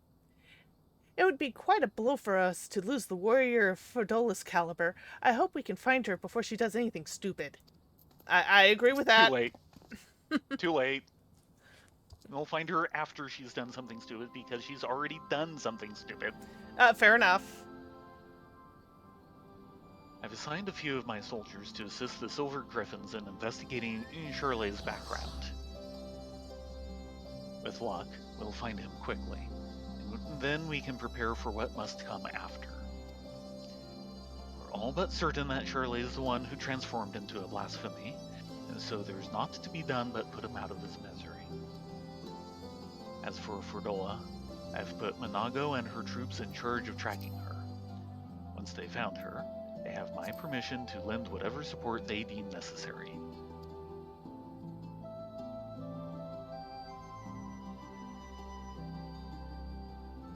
It would be quite a blow for us to lose the warrior of Ferdola's caliber. I hope we can find her before she does anything stupid. I agree with that. Too late. Too late. We'll find her after she's done something stupid because she's already done something stupid. Fair enough. I've assigned a few of my soldiers to assist the Silver Griffins in investigating Shirley's background. With luck, we'll find him quickly, and then we can prepare for what must come after. We're all but certain that Shirley is the one who transformed into a blasphemy, and so there's naught to be done but put him out of his misery. As for Ferdola, I've put Monago and her troops in charge of tracking her. Once they found her, they have my permission to lend whatever support they deem necessary.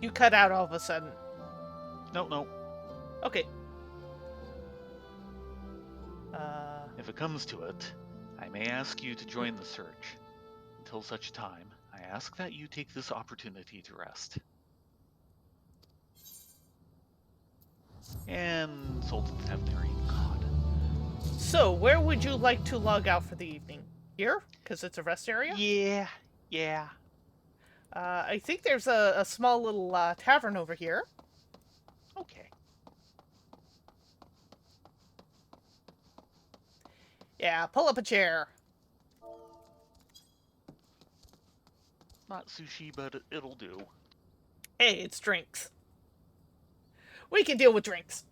You cut out all of a sudden. No. Okay. If it comes to it, I may ask you to join the search. Until such time, I ask that you take this opportunity to rest. And Sultan Thavnair, God. So, where would you like to log out for the evening? Here? Because it's a rest area? Yeah. I think there's a small little tavern over here. Okay. Yeah, pull up a chair. Not sushi, but it'll do. Hey, it's drinks. We can deal with drinks.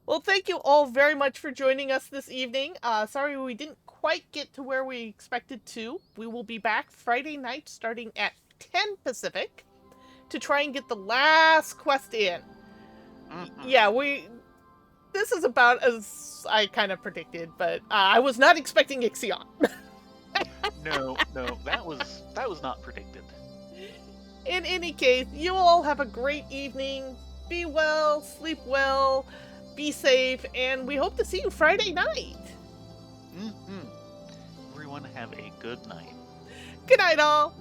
Well, thank you all very much for joining us this evening. Sorry we didn't quite get to where we expected to. We will be back Friday night starting at 10 Pacific to try and get the last quest in. Mm-hmm. Yeah, this is about as I kind of predicted, but I was not expecting Ixion. No, that was not predicted. In any case, you all have a great evening. Be well, sleep well, be safe, and we hope to see you Friday night. Mm-hmm. Everyone have a good night. Good night, all.